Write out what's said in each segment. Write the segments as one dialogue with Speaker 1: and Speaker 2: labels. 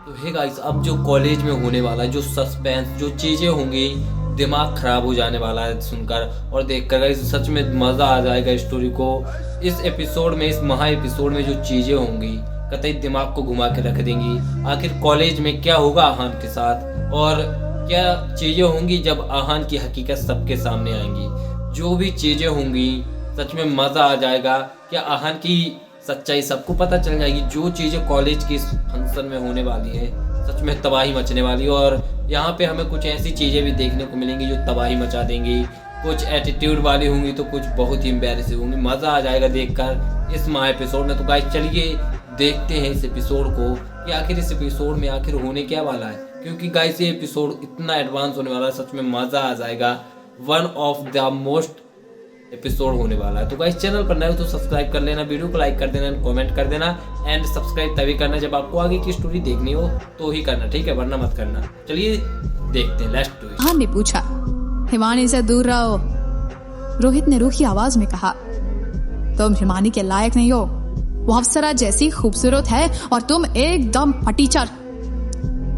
Speaker 1: तो hey guys, अब जो कॉलेज में होने वाला है, जो सस्पेंस, जो चीज़ें होंगी, दिमाग खराब हो जाने वाला है सुनकर और देखकर। गाइस सच में मज़ा आ जाएगा स्टोरी को। इस एपिसोड में, इस महा एपिसोड में जो चीज़ें होंगी कतई दिमाग को घुमा के रख देंगी। आखिर कॉलेज में क्या होगा आहान के साथ और क्या चीज़ें होंगी जब आहान की हकीकत सबके सामने आएंगी। जो भी चीज़ें होंगी सच में मज़ा आ जाएगा। क्या आहान की सच्चाई सबको पता चल जाएगी। जो चीज़ें कॉलेज के इस फंक्शन में होने वाली है सच में तबाही मचने वाली है। और यहाँ पे हमें कुछ ऐसी चीज़ें भी देखने को मिलेंगी जो तबाही मचा देंगी। कुछ एटीट्यूड वाली होंगी तो कुछ बहुत ही एम्बैरेसिंग होंगी। मज़ा आ जाएगा देखकर इस महा एपिसोड में। तो गाइस चलिए देखते हैं इस एपिसोड को कि आखिर इस एपिसोड में आखिर होने क्या वाला है। क्योंकि गाइस ये एपिसोड इतना एडवांस होने वाला है, सच में मज़ा आ जाएगा। One of the most episode होने वाला है। तो गाइस चैनल पर नए हो तो सब्सक्राइब कर लेना, वीडियो को लाइक कर देना, कमेंट कर देना। एंड सब्सक्राइब तभी करना जब आपको आगे की स्टोरी देखनी हो तो ही करना, ठीक है, वरना मत करना। चलिए देखते हैं, लेट्स डू इट।
Speaker 2: आहान ने पूछा, हिमानी से दूर रहो। रोहित ने रूखी आवाज में कहा, तुम हिमानी के लायक नहीं हो। वो अप्सरा जैसी खूबसूरत है और तुम एकदम फटीचर।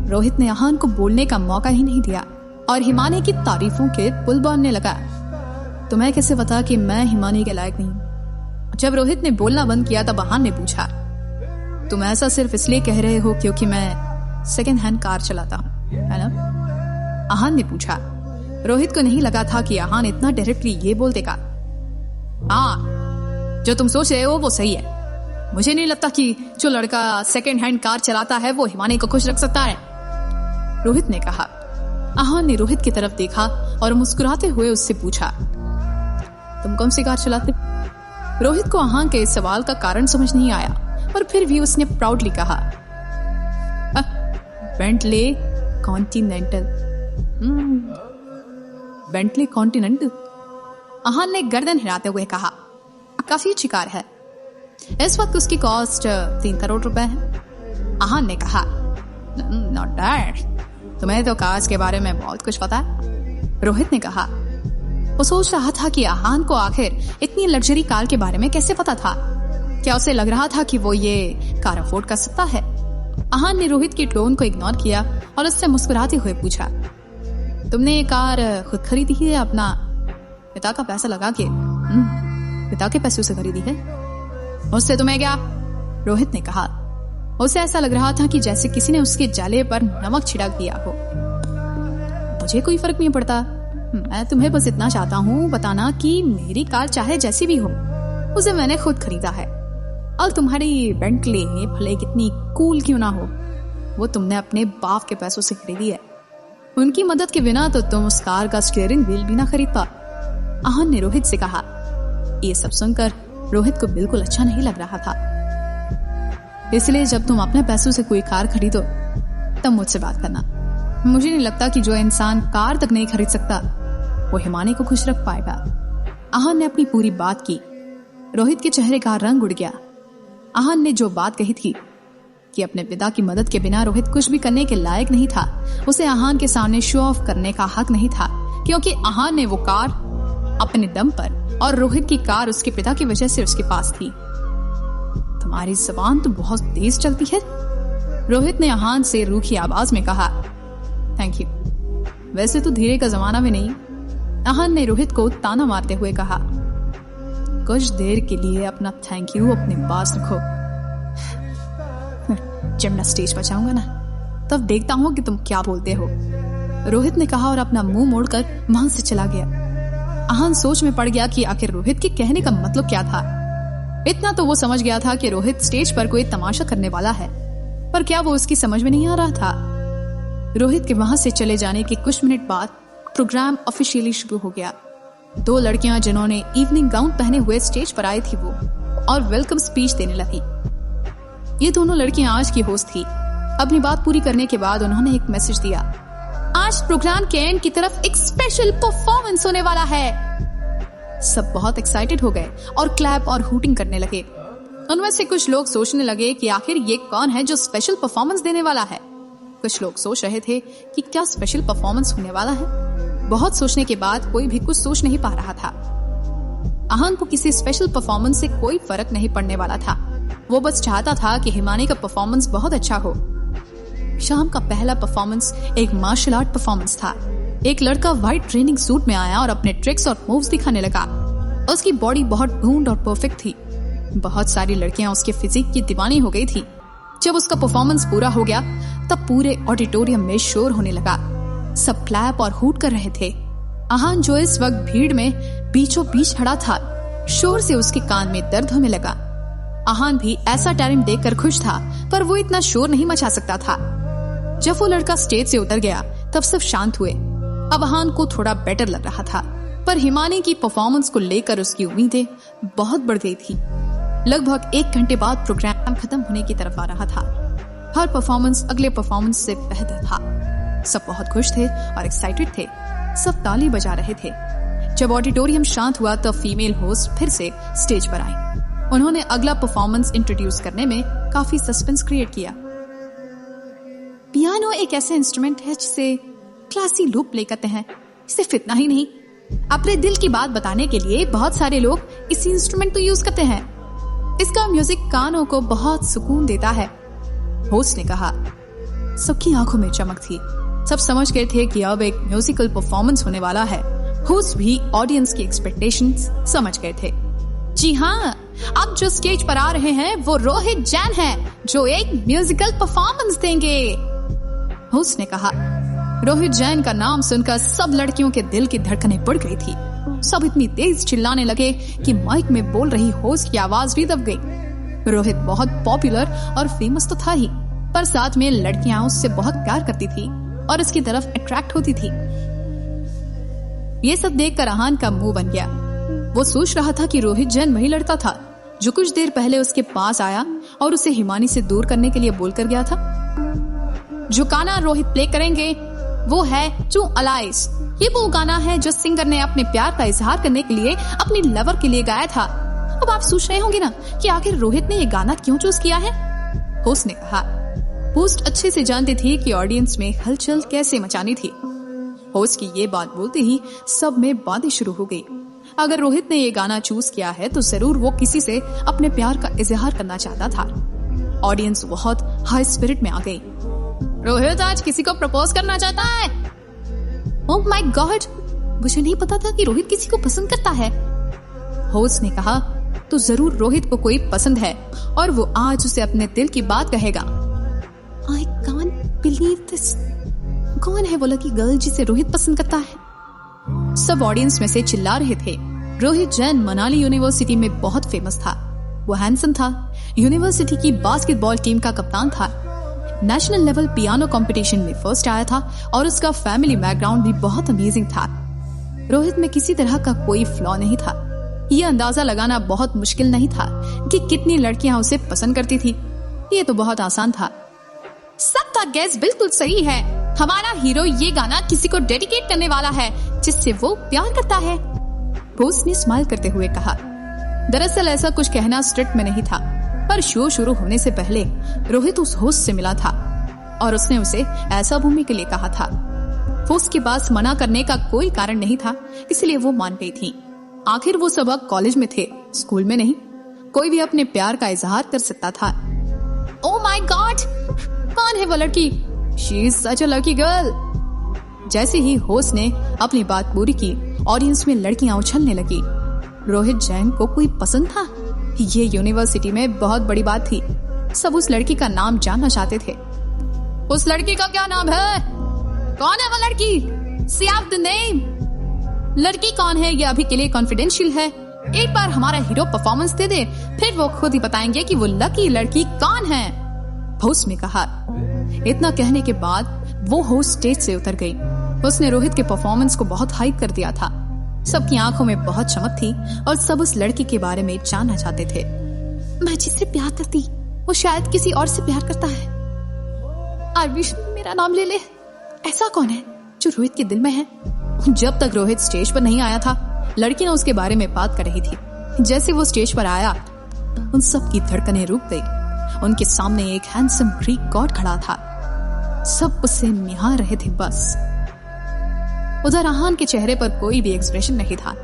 Speaker 2: रोहित ने आहान को बोलने का मौका ही नहीं दिया और हिमानी की तारीफों के पुल बांधने लगा। तुम्हें कैसे पता कि मैं हिमानी के लायक नहीं? जब रोहित ने बोलना बंद किया तब आहान ने पूछा, तुम ऐसा सिर्फ इसलिए कह रहे हो क्योंकि मैं सेकेंड हैंड कार चलाता हूँ, है ना? आहान ने पूछा। रोहित को नहीं लगा था कि आहान इतना डायरेक्टली ये बोल देगा। हाँ, जो तुम सोच रहे हो वो सही है। मुझे नहीं लगता कि जो लड़का सेकेंड हैंड कार चलाता है वो हिमानी को खुश रख सकता है, रोहित ने कहा। आहान ने रोहित की तरफ देखा और मुस्कुराते हुए उससे पूछा, तुम कौन सी कार चलाते? रोहित को आहान के इस सवाल का कारण समझ नहीं आया, पर फिर भी उसने प्राउडली कहा, Bentley Continental. Bentley Continental? Aahan ने गर्दन हिलाते हुए कहा, काफी अच्छी कार है। इस वक्त उसकी कॉस्ट 3 करोड़ रुपए है। आहान ने कहा, नॉट दैट, तुम्हें तो कार्स के बारे में बहुत कुछ पता है, रोहित ने कहा। वो सोच रहा था कि आहान को आखिर इतनी लग्जरी कार के बारे में कैसे पता था। क्या उसे लग रहा था कि वो ये कार अफोर्ड कर सकता है? आहान ने रोहित की टोन को इग्नोर किया और उससे मुस्कुराते हुए पूछा, तुमने ये कार खुद खरीदी है या अपना पिता का पैसा लगा के? पिता के पैसों से खरीदी है। उससे तुम्हें क्या? रोहित ने कहा। उसे ऐसा लग रहा था कि जैसे किसी ने उसके जाले पर नमक छिड़क दिया हो। मुझे कोई फर्क नहीं पड़ता, मैं तुम्हें बस इतना चाहता हूँ बताना कि मेरी कार चाहे जैसी भी हो, उसे मैंने खुद खरीदा है। और तुम्हारी बेंटले भले कितनी कूल क्यों ना हो, वो तुमने अपने बाप के पैसों से खरीदी है। उनकी मदद के बिना तो तुम उस कार का स्टीयरिंग व्हील भी ना खरीदता, आहान ने रोहित से कहा। ये सब सुनकर रोहित को बिल्कुल अच्छा नहीं लग रहा था। इसलिए जब तुम अपने पैसों से कोई कार खरीदो तब मुझसे बात करना। मुझे नहीं लगता कि जो इंसान कार तक नहीं खरीद सकता वो हिमानी को खुश रख पाएगा। आहान ने अपनी पूरी बात की। रोहित के चेहरे का रंग उड़ गया। आहान ने जो बात कही थी कि अपने पिता की मदद के बिना रोहित कुछ भी करने के लायक नहीं था, उसे आहान के सामने शो ऑफ करने का हक नहीं था, क्योंकि आहान ने वो कार अपने दम पर और रोहित की कार उसके पिता की वजह से उसके पास थी। तुम्हारी जबान तो बहुत तेज चलती है, रोहित ने आहान से रूखी आवाज में कहा। Thank you. वैसे तो धीरे का जमाना भी नहीं, आहान ने रोहित को ताना मारते हुए कहा। कुछ देर के लिए अपना थैंक यू अपने पास रखो। जब मैं स्टेज पर जाऊंगा ना तब देखता हूँ कि तुम क्या बोलते हो, रोहित ने कहा और अपना मुंह मोड़कर वहां से चला गया। आहान सोच में पड़ गया कि आखिर रोहित के कहने का मतलब क्या था। इतना तो वो समझ गया था कि रोहित स्टेज पर कोई तमाशा करने वाला है, पर क्या वो उसकी समझ में नहीं आ रहा था। रोहित के वहां से चले जाने के कुछ मिनट बाद प्रोग्राम ऑफिशियली शुरू हो गया। 2 लड़कियां जिन्होंने इवनिंग गाउन पहने हुए स्टेज पर आई थी वो और वेलकम स्पीच देने लगी। ये दोनों लड़कियां आज की होस्ट थी। अपनी बात पूरी करने के बाद उन्होंने एक मैसेज दिया। आज प्रोग्राम के एंड की तरफ एक स्पेशल परफॉर्मेंस होने वाला है। सब बहुत एक्साइटेड हो गए और क्लैप और हूटिंग करने लगे। उनमें से कुछ लोग सोचने लगे कि आखिर ये कौन है जो स्पेशल परफॉर्मेंस देने वाला है। कुछ लोग सोच रहे थे कि क्या स्पेशल परफॉर्मेंस होने वाला है। बहुत सोचने के बाद कोई भी कुछ सोच नहीं पा रहा था। आहान को किसी स्पेशल परफॉर्मेंस से कोई फर्क नहीं पड़ने वाला था। वो बस चाहता था कि हिमानी का परफॉर्मेंस बहुत अच्छा हो। शाम का पहला परफॉर्मेंस एक मार्शल आर्ट परफॉर्मेंस था। एक लड़का व्हाइट ट्रेनिंग सूट में आया और अपने ट्रिक्स और मूव्स दिखाने लगा। उसकी बॉडी बहुत भूंड और परफेक्ट थी। बहुत सारी लड़कियां उसके फिजिक की दीवानी हो गई थी। जब उसका परफॉर्मेंस पूरा हो गया तब पूरे ऑडिटोरियम में शोर होने लगा। सब क्लैप और हूट कर रहे थे। आहान जो इस वक्त भीड़ में बीचों बीच खड़ा था, शोर से उसके कान में दर्द होने लगा। आहान भी ऐसा टैलेंट देखकर खुश था, पर वो इतना शोर नहीं मचा सकता था। जब वो लड़का स्टेज से उतर गया तब सब शांत हुए। अब आहान को थोड़ा बेटर लग रहा था, पर हिमानी की परफॉर्मेंस को लेकर उसकी उम्मीदें बहुत बढ़ गई थी। लगभग 1 घंटे बाद प्रोग्राम खत्म होने की तरफ आ रहा था। हर परफॉर्मेंस अगले परफॉर्मेंस से बेहतर था। सब बहुत खुश थे और एक्साइटेड थे। सब ताली बजा रहे थे। जब ऑडिटोरियम शांत हुआ तब फीमेल होस्ट फिर से स्टेज पर आई। उन्होंने अगला परफॉर्मेंस इंट्रोड्यूस करने में काफी सस्पेंस क्रिएट किया। पियानो एक ऐसा इंस्ट्रूमेंट है जिसे क्लासी लूप प्ले करते हैं। सिर्फ इतना ही नहीं, अपने दिल की बात बताने के लिए बहुत सारे लोग इसी इंस्ट्रूमेंट को यूज करते हैं। इसका म्यूजिक कानों को बहुत सुकून देता है, होस्ट ने कहा। सबकी आंखों में चमक थी। सब समझ गए थे कि अब एक म्यूजिकल परफॉर्मेंस होने वाला है। होस्ट भी ऑडियंस की एक्सपेक्टेशंस समझ गए थे। जी हाँ, अब जो स्टेज पर आ रहे हैं वो रोहित जैन हैं, जो एक म्यूजिकल परफॉर्मेंस देंगे, होस्ट ने कहा। रोहित जैन का नाम सुनकर सब लड़कियों के दिल की धड़कनें बढ़ गई थी। सब इतनी तेज चिल्लाने लगे कि माइक में बोल रही होस्ट की आवाज भी दब गई। रोहित बहुत पॉपुलर और फेमस तो था ही, पर साथ में लड़कियां उससे बहुत प्यार करती थी और इसकी तरफ अट्रैक्ट होती थी। ये सब देखकर आहान का मुंह बन गया। वो सोच रहा था कि रोहित जैन वही लड़का था जो कुछ देर पहले उसके पास आया और उसे हिमानी से दूर करने के लिए बोलकर गया था। जो गाना रोहित प्ले करेंगे वो है टू अलाइज। ये वो गाना है जो सिंगर ने अपने प्यार का इजहार करने के लिए अपने लवर के लिए गाया था। अब आप सोच रहे होंगे ना कि आखिर रोहित ने ये गाना क्यों चूज किया है, होस्ट ने कहा। होस्ट अच्छे से जानती थी कि ऑडियंस में हलचल कैसे मचानी थी। होस्ट की ये बात बोलते ही सब में बातें शुरू हो गई। अगर रोहित ने ये गाना चूज किया है तो जरूर वो किसी से अपने प्यार का इजहार करना चाहता था। ऑडियंस बहुत हाई स्पिरिट में आ गई। रोहित आज किसी को प्रपोज करना चाहता है। ओह माय गॉड, मुझे नहीं पता था कि रोहित किसी को पसंद करता है, होस्ट ने कहा। तो जरूर रोहित को कोई पसंद है और वो आज उसे अपने दिल की बात कहेगा। I can't believe this. कौन है वो लकी गर्ल जिसे रोहित पसंद करता है? सब ऑडियंस में से चिल्ला रहे थे। रोहित जैन मनाली यूनिवर्सिटी में बहुत फेमस था। वो हैंडसम था, यूनिवर्सिटी की बास्केटबॉल टीम का कप्तान था, नेशनल लेवल पियानो कंपटीशन में फर्स्ट आया था और उसका फैमिली बैकग्राउंड भी बहुत अमेजिंग था। रोहित में किसी तरह का कोई फ्लॉ नहीं था। ये अंदाजा लगाना बहुत मुश्किल नहीं था कि कितनी लड़कियां उसे पसंद करती थी। ये तो बहुत आसान था। सबका गैस बिल्कुल सही है। हमारा हीरो ये गाना किसी को डेडिकेट करने वाला है जिससे वो प्यार करता है, होस्ट ने स्माइल करते हुए कहा। दरअसल ऐसा कुछ कहना स्क्रिप्ट में नहीं था, पर शो शुरू होने से पहले रोहित उस होस्ट से मिला था और उसने उसे ऐसा भूमि के लिए कहा था। होस्ट के पास मना करने का कोई कारण नहीं था, इसलिए वो मान गई थी। आखिर वो सब कॉलेज में थे, स्कूल में नहीं। कोई भी अपने प्यार का इजहार कर सकता था। ओह माय गॉड, कौन है वो लड़की? She is such a lucky girl. जैसे ही होस्ट ने अपनी बात पूरी की, ऑडियंस में लड़कियां उछलने लगी। रोहित जैन को कोई पसंद था? ये यूनिवर्सिटी में बहुत बड़ी बात थी। सब उस लड़की का नाम जानना चाहते थे। उस लड़की का क्या नाम है? कौन है वो लड़की? से द नेम। लड़की कौन है ये अभी के लिए कॉन्फिडेंशियल है। एक बार हमारा हीरो परफॉर्मेंस दे दे, फिर वो खुद ही बताएंगे कि वो लकी लड़की कौन है, होस्ट ने कहा। इतना कहने के बाद वो होस्ट स्टेज से उतर गई। उसने रोहित के परफॉर्मेंस को बहुत हाइप कर दिया था। सबकी आंखों में बहुत चमक थी और सब उस लड़की के बारे में जानना चाहते थे। मैं जिससे प्यार करती, वो शायद किसी और से प्यार करता है। आरविश, मेरा नाम ले ले। ऐसा कौन है जो रोहित के दिल में है? जब तक रोहित स्टेज पर नहीं आया था, लड़कियां उसके बारे में बात कर रही थी। जैसे वो स्टेज पर आया, उन सब की धड़कनें रुक गई। उनके सामने एक हैंडसम ग्रीक गॉड खड़ा था। सब उसे निहार रहे थे बस। उधर आहान के चेहरे पर कोई भी एक्सप्रेशन नहीं था।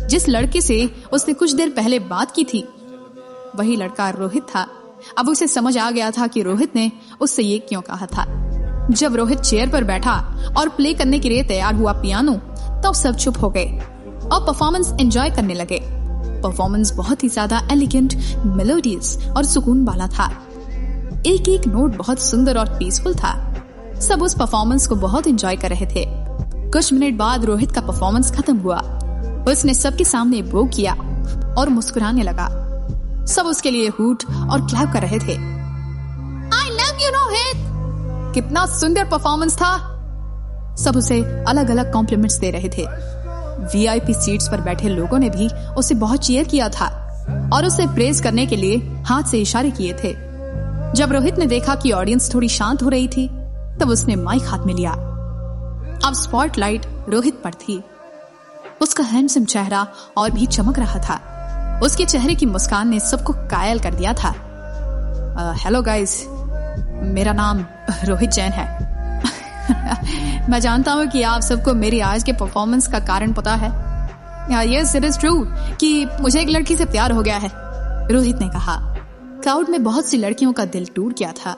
Speaker 2: जिस लड़के से उसने कुछ देर पहले बात की थी, वही लड़का रोहित था। अब उसे समझ आ गया था कि रोहित ने उससे ये क्यों कहा था। जब रोहित चेयर पर बैठा और प्ले करने के लिए तैयार हुआ पियानो, तब सब चुप हो गए और परफॉर्मेंस एंजॉय करने लगे। परफॉर्मेंस बहुत ही ज्यादा एलिगेंट, मेलोडियस और सुकून वाला था। एक एक नोट बहुत सुंदर और पीसफुल था। सब उस परफॉर्मेंस को बहुत एंजॉय कर रहे थे। कुछ मिनट बाद रोहित का परफॉर्मेंस खत्म हुआ। उसने सबके सामने वो किया और मुस्कुराने लगा। सब उसके लिए हूट और क्लैप कर रहे थे। आई लव यू रोहित, कितना सुंदर परफॉर्मेंस था। सब उसे अलग अलग कॉम्प्लीमेंट्स दे रहे थे। वीआईपी सीट्स पर बैठे लोगों ने भी उसे बहुत चीयर किया था और उसे प्रेज करने के लिए हाथ से इशारे किए थे। जब रोहित ने देखा कि ऑडियंस थोड़ी शांत हो रही थी, तब उसने माइक हाथ में लिया। अब स्पॉटलाइट रोहित पर थी। उसका हैंडसम चेहरा और भी चमक रहा था। उसके चेहरे की मुस्कान ने सबको कायल कर दिया था। हेलो गाइस, मेरा नाम रोहित जैन है। मैं जानता हूँ कि आप सबको मेरी आज के परफॉर्मेंस का कारण पता है। यस, इट इज ट्रू कि मुझे एक लड़की से प्यार हो गया है, रोहित ने कहा। क्राउड में बहुत सी लड़कियों का दिल टूट गया था,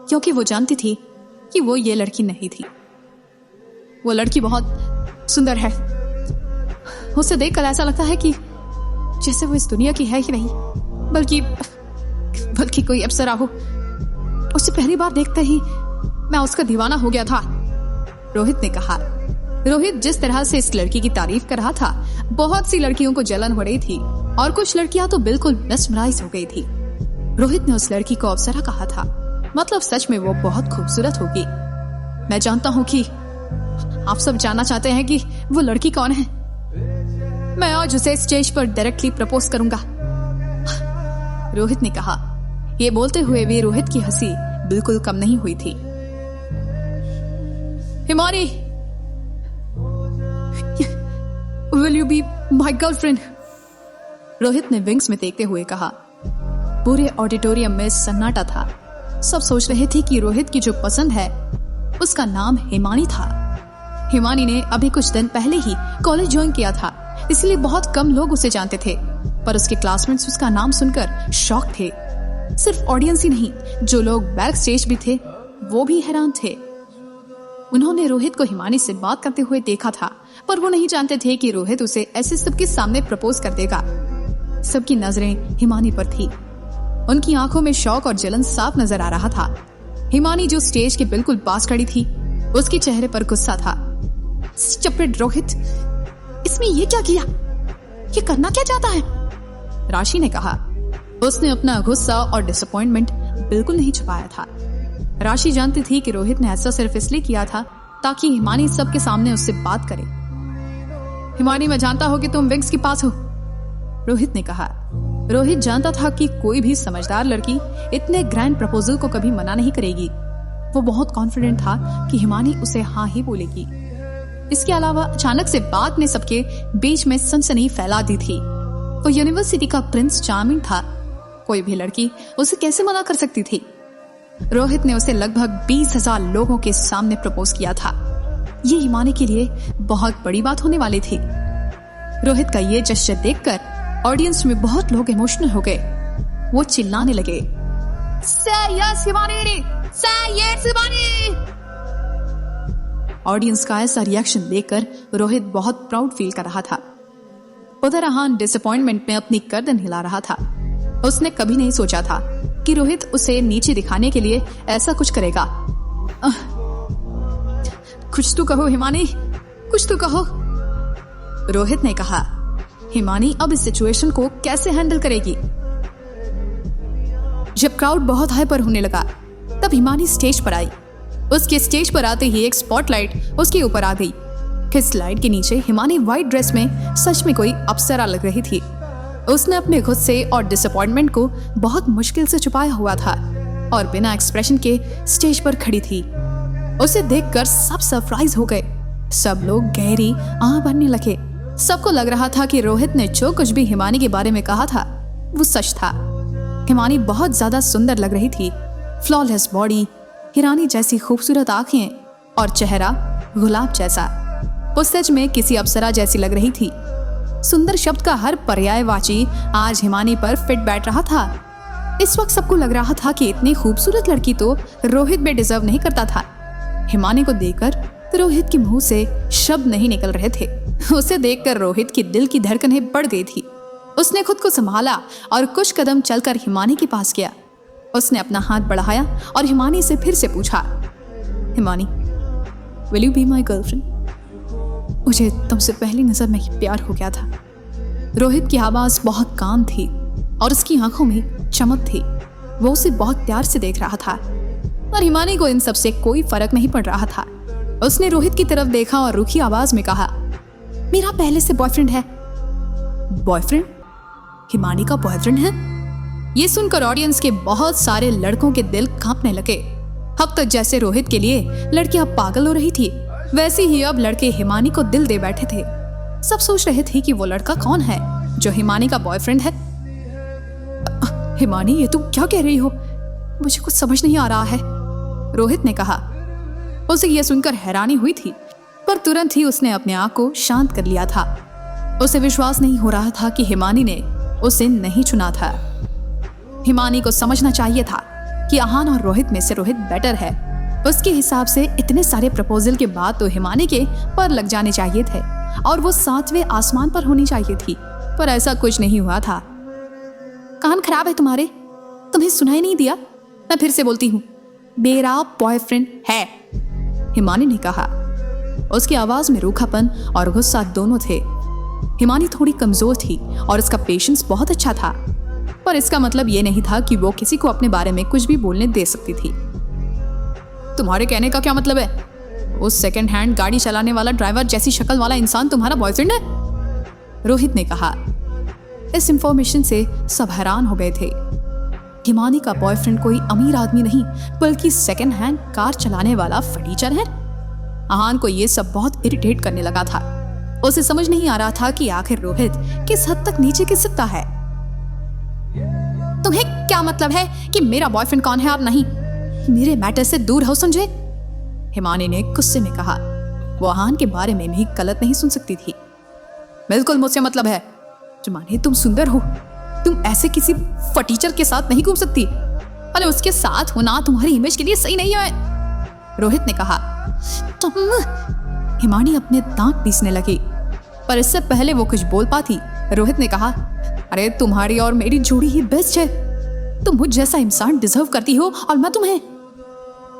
Speaker 2: क्योंकि वो जानती थी कि वो ये लड़की नहीं थी। वो लड़की बहुत सुंदर है। उसे देखकर ऐसा लगता है कि जैसे वो इस दुनिया की है ही नहीं, बल्कि कोई अप्सरा हो। उसे पहली बार देखते ही मैं उसका दीवाना हो गया था, रोहित ने कहा। रोहित जिस तरह से इस लड़की की तारीफ कर रहा था, बहुत सी लड़कियों को जलन हो रही थी और कुछ लड़कियां तो बिल्कुल मेस्मराइज हो गई थी। रोहित ने उस लड़की को अप्सरा कहा था, मतलब सच में वो बहुत खूबसूरत होगी। मैं जानता हूँ कि आप सब जानना चाहते हैं कि वो लड़की कौन है। मैं आज उसे स्टेज पर डायरेक्टली प्रपोज करूंगा, रोहित ने कहा। ये बोलते हुए भी रोहित की हंसी बिल्कुल कम नहीं हुई थी। Himani, will you be my girlfriend, Rohit ने विंग्स में देखते हुए कहा। पूरे ऑडिटोरियम में सन्नाटा था। सब सोच रहे थे कि रोहित की जो पसंद है उसका नाम हिमानी था। हिमानी ने अभी कुछ दिन पहले ही कॉलेज ज्वाइन किया था, इसलिए बहुत कम लोग उसे जानते थे, पर उसके क्लासमेट्स उसका नाम सुनकर शॉक थे। सिर्फ ऑडियंस ही नहीं, जो लोग बैक स्टेज भी थे वो भी हैरान थे। उन्होंने रोहित को हिमानी से बात करते हुए देखा था, पर वो नहीं जानते थे कि रोहित उसे ऐसे सबके सामने प्रपोज कर देगा। सबकी नजरें हिमानी पर थी। उनकी आंखों में शौक और जलन साफ नजर आ रहा था। हिमानी जो स्टेज के बिल्कुल पास खड़ी थी, उसके चेहरे पर गुस्सा था। स्टूपिड रोहित, इसमें ये क्या किया? ये करना क्या चाहता है? राशि ने कहा। उसने अपना गुस्सा और डिसअपॉइंटमेंट बिल्कुल नहीं छुपाया था। राशि जानती थी कि रोहित ने ऐसा सिर्फ इसलिए किया था ताकि हिमानी सबके सामने उससे बात करे। हिमानी, मैं जानता हूं कि तुम विंग्स के पास हो, रोहित ने कहा। रोहित जानता था कि कोई भी समझदार लड़की इतने ग्रैंड प्रपोजल को कभी मना नहीं करेगी। वो बहुत कॉन्फिडेंट था कि हिमानी उसे हाँ ही बोलेगी। इसके अलावा अचानक से बात ने सबके बीच में सनसनी फैला दी थी। वो यूनिवर्सिटी का प्रिंस चार्मिंग था। कोई भी लड़की उसे कैसे मना कर सकती थी? रोहित ने उसे लगभग 20,000 लोगों के सामने प्रपोज किया था। ये हिमानी के लिए बहुत बड़ी बात होने वाली थी। रोहित का ये जेस्चर देखकर ऑडियंस में बहुत लोग इमोशनल हो गए। वो चिल्लाने लगे, Say yes, Himani! Say yes, Himani! Audience का ऐसा रिएक्शन देखकर रोहित बहुत प्राउड फील कर रहा था। उधर अहान डिसअपॉइंटमेंट में अपनी गर्दन हिला रहा था। उसने कभी नहीं सोचा था कि रोहित उसे नीचे दिखाने के लिए ऐसा कुछ करेगा। कुछ तो कहो हिमानी, कुछ तो कहो, रोहित ने कहा। हिमानी अब इस सिचुएशन को कैसे हैंडल करेगी? जब क्राउड बहुत हाइपर होने लगा, तब हिमानी स्टेज पर आई। उसके स्टेज पर आते ही एक स्पॉटलाइट उसके ऊपर आ गई। इस लाइट के नीचे हिमानी व्हाइट ड्रेस में सच में कोई अप्सरा लग रही थी। उसने अपने गुस्से और डिसअपॉइंटमेंट को बहुत मुश्किल से छुपाया हुआ था और बिना एक्सप्रेशन के स्टेज पर खड़ी थी। उसे देखकर सब सरप्राइज हो गए। सब लोग गहरी आंख भरने लगे। सबको लग रहा था कि रोहित ने जो कुछ भी हिमानी के बारे में कहा था वो सच था। हिमानी बहुत ज्यादा सुंदर लग रही थी। फ्लॉलेस बॉडी, हिरानी जैसी खूबसूरत आंखें और चेहरा गुलाब जैसा। वो सच में किसी अप्सरा जैसी लग रही थी। सुंदर शब्द का हर पर्यायवाची आज हिमानी पर फिट बैठ रहा था। इस वक्त सबको लग रहा था कि इतनी खूबसूरत लड़की तो रोहित भी डिजर्व नहीं करता था। हिमानी को देखकर रोहित के मुंह से शब्द नहीं निकल रहे थे। उसे देखकर रोहित की दिल की धड़कनें बढ़ गई थी। उसने खुद को संभाला और कुछ कदम चलकर हिमानी के पास गया। उसने अपना हाथ बढ़ाया और हिमानी से फिर से पूछा, Himani, will you be my girlfriend? मुझे तुमसे पहली नजर में ही प्यार हो गया था। रोहित की आवाज बहुत काम थी और उसकी आंखों में चमक थी। वो उसे बहुत प्यार से देख रहा था और हिमानी को इन सब से कोई फर्क नहीं पड़ रहा था। उसने रोहित की तरफ देखा और रूखी आवाज में कहा, मेरा पहले से बॉयफ्रेंड है। बॉयफ्रेंड? हिमानी का बॉयफ्रेंड है? ये सुनकर ऑडियंस के बहुत सारे लड़कों के दिल कांपने लगे। अब तक जैसे रोहित के लिए लड़कियां पागल हो रही थी, वैसे ही अब लड़के हिमानी को दिल दे बैठे थे। सब सोच रहे थे कि वो लड़का कौन है जो हिमानी का बॉयफ्रेंड है। हिमानी, ये तुम क्या कह रही हो? मुझे कुछ समझ नहीं आ रहा है, रोहित ने कहा। उसे यह सुनकर हैरानी हुई थी, पर तुरंत ही उसने अपने आप को शांत कर लिया था। उसे विश्वास नहीं हो रहा था कि हिमानी ने उसे नहीं चुना था। हिमानी को समझना चाहिए था कि आहान और रोहित में से रोहित बेटर है। उसके हिसाब से इतने सारे प्रपोजल के बाद तो हिमानी के पर लग जाने चाहिए थे और वो 7वें आसमान पर होनी चाहिए थी, पर ऐसा कुछ नहीं हुआ था। कान खराब है तुम्हारे? तुम्हें सुनाई नहीं दिया? मैं फिर से बोलती हूँ, मेरा बॉयफ्रेंड है, हिमानी ने कहा। उसकी आवाज में रूखापन और गुस्सा दोनों थे। हिमानी थोड़ी कमजोर थी और उसका पेशेंस बहुत अच्छा था, पर इसका मतलब ये नहीं था कि वो किसी को अपने बारे में कुछ भी बोलने दे सकती थी। तुम्हारे कहने का क्या मतलब है? उस सेकंड हैंड गाड़ी चलाने वाला ड्राइवर जैसी शक्ल वाला इंसान तुम्हारा बॉयफ्रेंड है? रोहित ने कहा। इस इंफॉर्मेशन से सब हैरान हो गए थे। हिमानी का बॉयफ्रेंड कोई अमीर आदमी नहीं, बल्कि सेकंड हैंड कार चलाने वाला फर्नीचर है। आहान को ये सब बहुत इरिटेट करने लगा था। उसे समझ नहीं आ रहा था कि आखिर रोहित किस हद तक नीचे गिर सकता है। तुम्हें क्या मतलब है कि मेरा बॉयफ्रेंड कौन है और नहीं? मेरे मैटर से दूर हो समझे, हिमानी ने गुस्से में कहा। वो आहान के बारे में भी गलत नहीं सुन सकती थी। बिल्कुल मुझसे मतलब है। हिमानी, तुम सुंदर हो, तुम ऐसे किसी फटीचर के साथ नहीं घूम सकती। अरे उसके साथ होना तुम्हारी इमेज के लिए सही नहीं है, रोहित ने कहा। तुम, हिमानी अपने दांत पीसने लगी, पर इससे पहले वो कुछ बोल पाती, रोहित ने कहा, अरे तुम्हारी और मेरी जोड़ी ही बेस्ट है। तुम मुझ जैसा इंसान डिजर्व करती हो और मैं तुम्हें।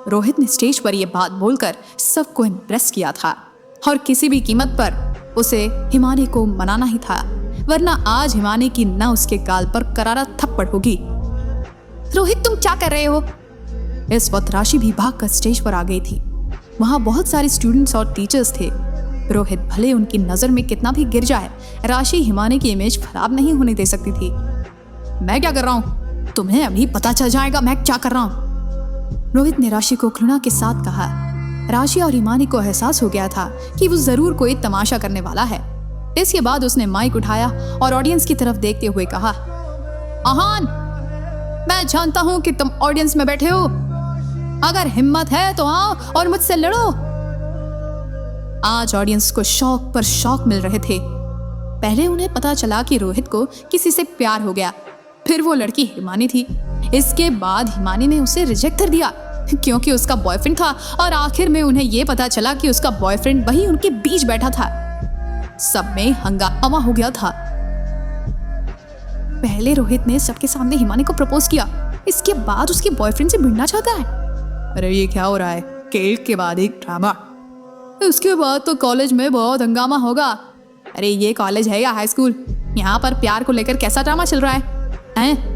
Speaker 2: रोहित ने स्टेज पर यह बात बोलकर सबको इम्प्रेस किया था और किसी भी कीमत पर उसे हिमानी को मनाना ही था, वरना आज हिमानी की ना उसके गाल पर करारा थप्पड़ होगी। रोहित, तुम क्या कर रहे हो? इस वक्त राशि भी भागकर स्टेज पर आ गई थी। वहां बहुत सारे स्टूडेंट्स और टीचर्स थे। रोहित भले उनकी नजर में कितना भी गिर जाए, राशि हिमानी की इमेज खराब नहीं होने दे सकती थी। मैं क्या कर रहा हूं? तुम्हें अभी पता चल जाएगा मैं क्या कर रहा हूं, रोहित ने राशि को घृणा के साथ कहा। राशि और हिमानी को एहसास हो गया था कि वो जरूर कोई तमाशा करने वाला है। इसके बाद उसने माइक उठाया और ऑडियंस की तरफ देखते हुए कहा, आहान, मैं जानता हूं कि तुम ऑडियंस में बैठे हो। अगर हिम्मत है तो आओ और मुझसे लड़ो। आज ऑडियंस को शौक पर शौक मिल रहे थे। पहले उन्हें पता चला कि रोहित को किसी से प्यार हो गया, फिर वो लड़की हिमानी थी। इसके बाद हिमानी ने उसे रिजेक्ट कर दिया क्योंकि उसका बॉयफ्रेंड था, और आखिर में उन्हें यह पता चला कि उसका बॉयफ्रेंड वही उनके बीच बैठा था। सब में हंगामा हो गया था। पहले रोहित ने सबके सामने हिमानी को प्रपोज किया, इसके बाद उसके बॉयफ्रेंड से भिड़ना चाहता है। अरे ये क्या हो रहा है? केक के बाद एक ड्रामा, उसके बाद तो कॉलेज में बहुत हंगामा होगा। अरे ये कॉलेज है या हाई स्कूल? यहाँ पर प्यार को लेकर कैसा ड्रामा चल रहा है?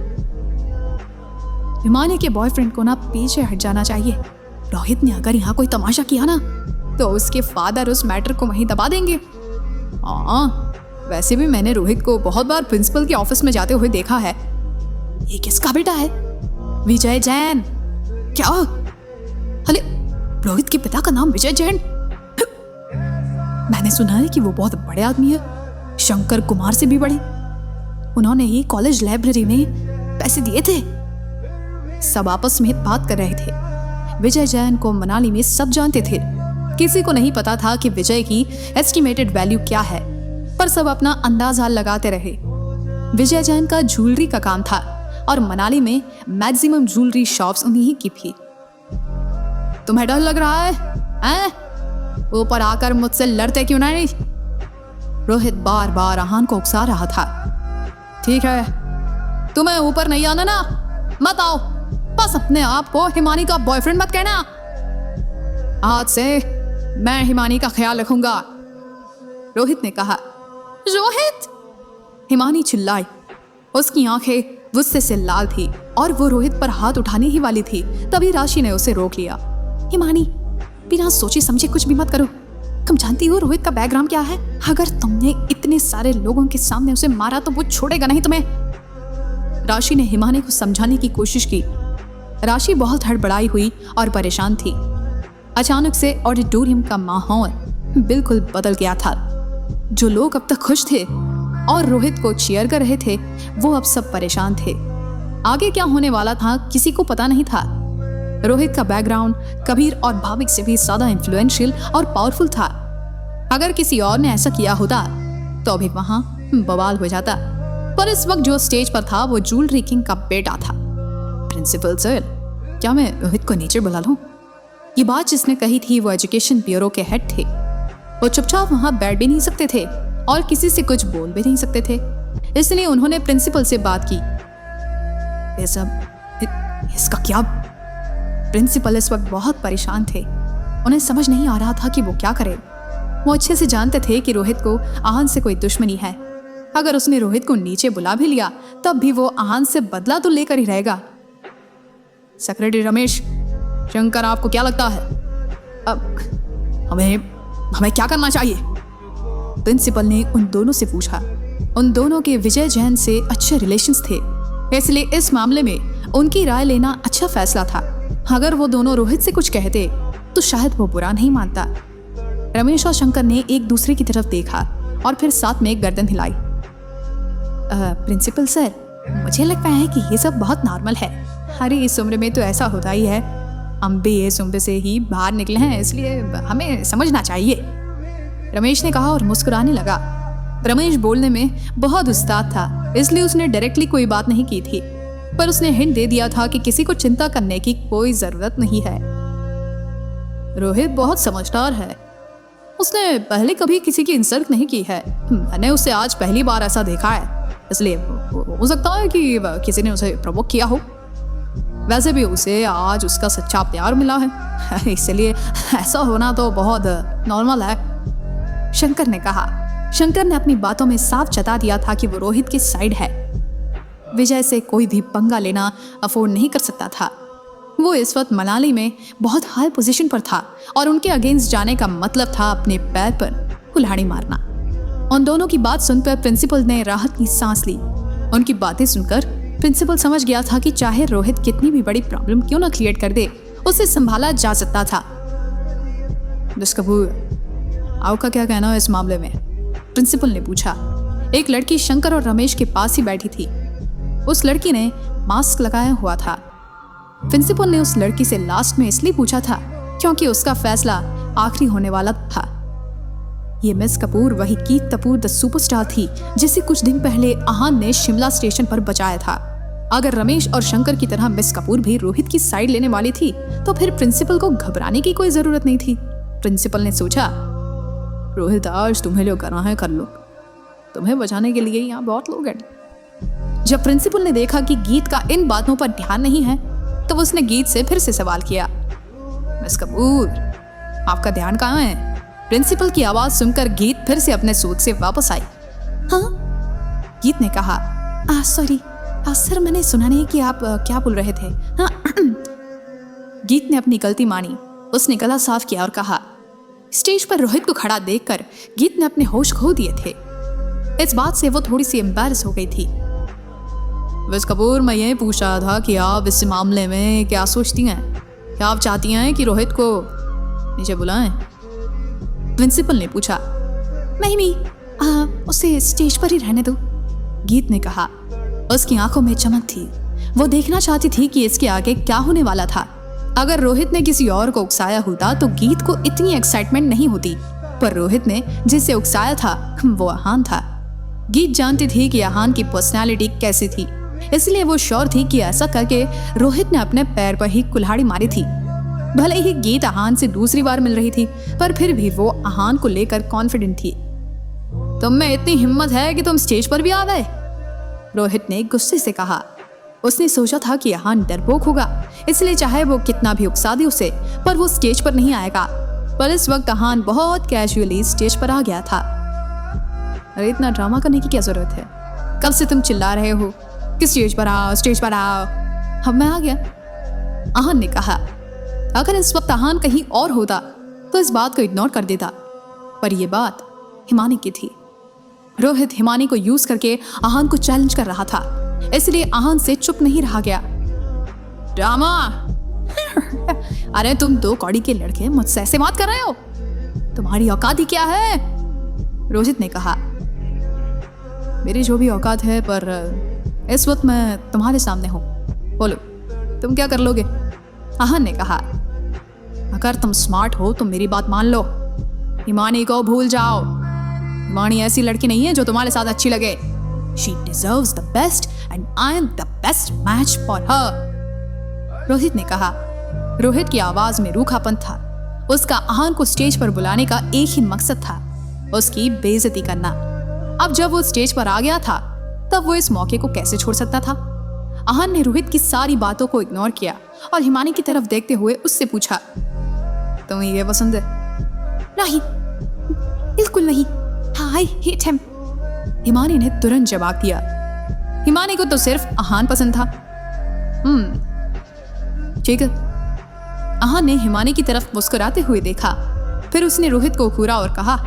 Speaker 2: हिमानी के बॉयफ्रेंड को ना पीछे हट जाना चाहिए। रोहित ने अगर यहाँ कोई तमाशा किया ना तो उसके फादर उस मैटर को वहीं दबा देंगे। हाँ, वैसे भी मैंने रोहित को बहुत बार प्रिंसिपल के ऑफिस में जाते हुए देखा है। ये किसका बेटा है? विजय जैन। क्या? अरे रोहित के पिता का नाम विजय जैन? मैंने सुना है कि वो बहुत बड़े आदमी है, शंकर कुमार से भी बड़े। उन्होंने ही कॉलेज लाइब्रेरी में पैसे दिए थे। सब आपस में बात कर रहे थे। विजय जैन को मनाली में सब जानते थे। किसी को नहीं पता था कि विजय की एस्टिमेटेड वैल्यू क्या है, पर सब अपना अंदाजा लगाते रहे। विजय जैन का ज्वेलरी का काम था और मनाली में मैक्सिमम ज्वेलरी शॉप्स उन्हीं की थी। तुम्हें डर लग रहा है? ऊपर आकर मुझसे लड़ते क्यों नहीं? रोहित बार बार आहान को उकसा रहा था। ठीक है, तुम्हें ऊपर नहीं आना ना, मत आओ। बस अपने आप को हिमानी का बॉयफ्रेंड मत कहना। आज से मैं हिमानी का ख्याल रखूंगा, रोहित ने कहा। रोहित! हिमानी चिल्लाई। उसकी आंखें गुस्से से लाल थी और वो रोहित पर हाथ उठाने ही वाली थी, तभी राशि ने उसे रोक लिया। हिमानी, बिना सोचे समझे कुछ भी मत करो। तुम जानती हो रोहित का बैकग्राउंड क्या है? अगर तुमने इतने सारे लोगों के सामने उसे मारा तो वो छोड़ेगा नहीं तुम्हें। राशि ने हिमानी को समझाने की कोशिश की। राशि बहुत हड़बड़ाई हुई और परेशान थी। अचानक से ऑडिटोरियम का माहौल बिल्कुल बदल गया था। जो लोग अब तक खुश थे और रोहित को चीयर कर रहे थे, वो अब सब परेशान थे। आगे क्या होने वाला था किसी को पता नहीं था। रोहित का बैकग्राउंड कबीर और भाविक से भी ज्यादा इन्फ्लुएंशियल और पावरफुल था। अगर किसी और ने ऐसा किया होता तो अभी वहां बवाल हो जाता, पर इस वक्त जो स्टेज पर था वो ज्वेलरी किंग का बेटा था। प्रिंसिपल सर, क्या मैं रोहित को नीचे बुला लूं? ये बात जिसने कही थी वो एजुकेशन ब्यूरो के हेड थे। वो चुपचाप वहां बैठ भी नहीं सकते थे और किसी से कुछ बोल भी नहीं सकते थे, इसलिए उन्होंने प्रिंसिपल से बात की। ये सब इसका क्या? प्रिंसिपल इस वक्त बहुत परेशान थे। उन्हें समझ नहीं आ रहा था कि वो क्या करे। वो अच्छे से जानते थे कि रोहित को आहान से कोई दुश्मनी है। अगर उसने रोहित को नीचे बुला भी लिया तब भी वो आहान से बदला तो लेकर ही रहेगा। सेक्रेटरी रमेश, शंकर, आपको क्या लगता है अब हमें क्या करना चाहिए? प्रिंसिपल ने उन दोनों से पूछा। उन दोनों के विजय जैन से अच्छे रिलेशंस थे, इसलिए इस मामले में उनकी राय लेना अच्छा फैसला था। अगर वो दोनों रोहित से कुछ कहते तो शायद वो बुरा नहीं मानता। रमेश और शंकर ने एक दूसरे की तरफ देखा और फिर साथ में गर्दन हिलाई। प्रिंसिपल सर, मुझे लगता है कि ये सब बहुत नॉर्मल है। अरे इस उम्र में तो ऐसा होता ही है। हम भी इस उम्र से ही बाहर निकले हैं, इसलिए हमें समझना चाहिए, रमेश ने कहा और मुस्कुराने लगा। रमेश बोलने में बहुत उस्ताद था, इसलिए उसने डायरेक्टली कोई बात नहीं की थी, पर उसने हिंट दे दिया था कि किसी को चिंता करने की कोई जरूरत नहीं है। रोहित बहुत समझदार है। उसने पहले कभी किसी की इंसल्ट नहीं की है। मैंने उसे आज पहली बार ऐसा देखा है, इसलिए हो सकता है कि किसी ने उसे प्रवोक किया हो। वैसे भी उसे आज उसका सच्चा प्यार मिला है, इसलिए ऐसा होना तो बहुत नॉर्मल है, शंकर ने कहा। शंकर ने अपनी बातों में साफ जता दिया था कि वो रोहित की साइड है। विजय से कोई भी पंगा लेना अफोर्ड नहीं कर सकता था। वो इस वक्त मनाली में बहुत हाई पोजीशन पर था और उनके अगेंस्ट जाने का मतलब था अपने पैर पर कुल्हाड़ी मारना। उन दोनों की बात सुनकर प्रिंसिपल ने राहत की सांस ली। उनकी बातें सुनकर प्रिंसिपल समझ गया था कि चाहे रोहित कितनी भी बड़ी प्रॉब्लम क्यों ना क्रिएट कर दे, उसे संभाला जा सकता था। मिस कपूर, आपका क्या कहना है इस मामले में? प्रिंसिपल ने पूछा। एक लड़की शंकर और रमेश के पास ही बैठी थी। उस लड़की ने मास्क लगाया हुआ था। प्रिंसिपल ने उस लड़की से लास्ट में इसलिए पूछा था क्योंकि उसका फैसला आखिरी होने वाला था। ये मिस कपूर वही कीत कपूर द सुपरस्टार थी जिसे कुछ दिन पहले आहान ने शिमला स्टेशन पर बचाया था। अगर रमेश और शंकर की तरह मिस कपूर भी रोहित की साइड लेने वाली थी तो फिर प्रिंसिपल को घबराने की कोई जरूरत नहीं थी। प्रिंसिपल ने सोचा, रोहित, आज तुम्हें जो करना है कर लो, तुम्हें बचाने के लिए यहाँ बहुत लोग हैं। जब प्रिंसिपल ने देखा कि गीत का इन बातों पर ध्यान नहीं है तो उसने गीत से फिर से सवाल किया, मिस कपूर, आपका ध्यान कहाँ है? प्रिंसिपल की आवाज सुनकर गीत फिर से अपने सोच से वापस आई। हाँ, गीत ने कहा, सॉरी सर, मैंने सुना नहीं कि आप क्या बोल रहे थे। हाँ। गीत ने अपनी गलती मानी। उसने गला साफ किया और कहा। स्टेज पर रोहित को खड़ा देखकर गीत ने अपने होश खो दिए थे। इस बात से वो थोड़ी सी एम्बैरस हो गई थी। मिस कपूर, मैं यही पूछ रहा था कि आप इस मामले में क्या सोचती हैं? क्या आप चाहती हैं कि रोहित को नीचे बुलाएं? प्रिंसिपल ने पूछा। नहीं, उसे स्टेज पर ही रहने दो, गीत ने कहा। उसकी आंखों में चमक थी। वो देखना चाहती थी कि इसके आगे क्या होने वाला था। अगर रोहित ने किसी और को उकसाया होता तो गीत को इतनी एक्साइटमेंट नहीं होती, पर रोहित ने जिसे उकसाया था वो आहान था। गीत जानती थी कि आहान की पर्सनालिटी कैसी थी, इसलिए वो श्योर थी कि ऐसा करके रोहित ने अपने पैर पर ही कुल्हाड़ी मारी थी। भले ही गीत आहान से दूसरी बार मिल रही थी, पर फिर भी वो आहान को लेकर कॉन्फिडेंट थी। तुम में इतनी हिम्मत है कि तुम स्टेज पर भी आ गए? रोहित ने गुस्से से कहा। उसने सोचा था कि आहान डरपोक होगा, इसलिए चाहे वो कितना भी उकसा दे उसे, पर वो स्टेज पर नहीं आएगा। पर इस वक्त आहान बहुत कैजुअली स्टेज पर आ गया था। अरे इतना ड्रामा करने की क्या जरूरत है? कब से तुम चिल्ला रहे हो कि स्टेज पर आओ, स्टेज पर आओ। अब मैं आ गया, आहान ने कहा। अगर इस वक्त आहान कहीं और होता तो इस बात को इग्नोर कर देता, पर यह बात हिमानी की थी। रोहित हिमानी को यूज करके आहान को चैलेंज कर रहा था, इसलिए आहान से चुप नहीं रहा गया। ड्रामा अरे तुम दो कौड़ी के लड़के मुझसे ऐसे बात कर रहे हो? तुम्हारी औकात ही क्या है? रोहित ने कहा। मेरी जो भी औकात है, पर इस वक्त मैं तुम्हारे सामने हूं। बोलो तुम क्या कर लोगे? आहान ने कहा। अगर तुम स्मार्ट हो तो मेरी बात मान लो। हिमानी को भूल जाओ। हिमानी ऐसी लड़की नहीं है जो तुम्हारे साथ अच्छी लगे। She deserves the best and I am the best match for her। Rohit ने कहा। रोहित की आवाज में रूखापन था। उसका आहान को स्टेज पर बुलाने का एक ही मकसद था, उसकी बेइज्जती करना। अब जब वो स्टेज पर आ गया था, तब वो इस मौके को कैसे छोड़ सकता था? आहान ने रोहित की सारी बातों को इग्नोर किया और हिमानी की तरफ देखते हुए उससे पूछा, तुम्हें ये पसंद है? नहीं, बिल्कुल नहीं। I hate him। हिमानी ने तुरंत जवाब दिया। हिमानी को तो सिर्फ आहान पसंद था। ठीक है। आहान ने हिमानी की तरफ मुस्कुराते हुए देखा, फिर उसने रोहित को घूरा और कहा,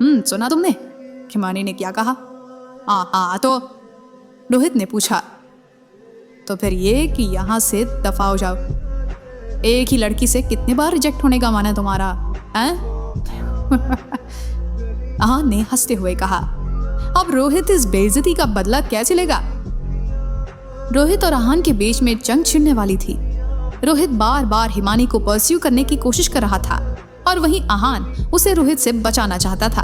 Speaker 2: सुना तुमने? हिमानी ने क्या कहा? हाँ तो रोहित ने पूछा। तो फिर ये कि यहां से दफा हो जाओ। एक ही लड़की से कितने बार रिजेक्ट होने का मन है तुम्हारा, हैं? आहान ने हंसते हुए कहा। अब रोहित इस बेइज्जती का बदला कैसे लेगा? रोहित और आहान के बीच में जंग छिड़ने वाली थी। रोहित बार बार हिमानी को परस्यू करने की कोशिश कर रहा था और वहीं आहान उसे रोहित से बचाना चाहता था।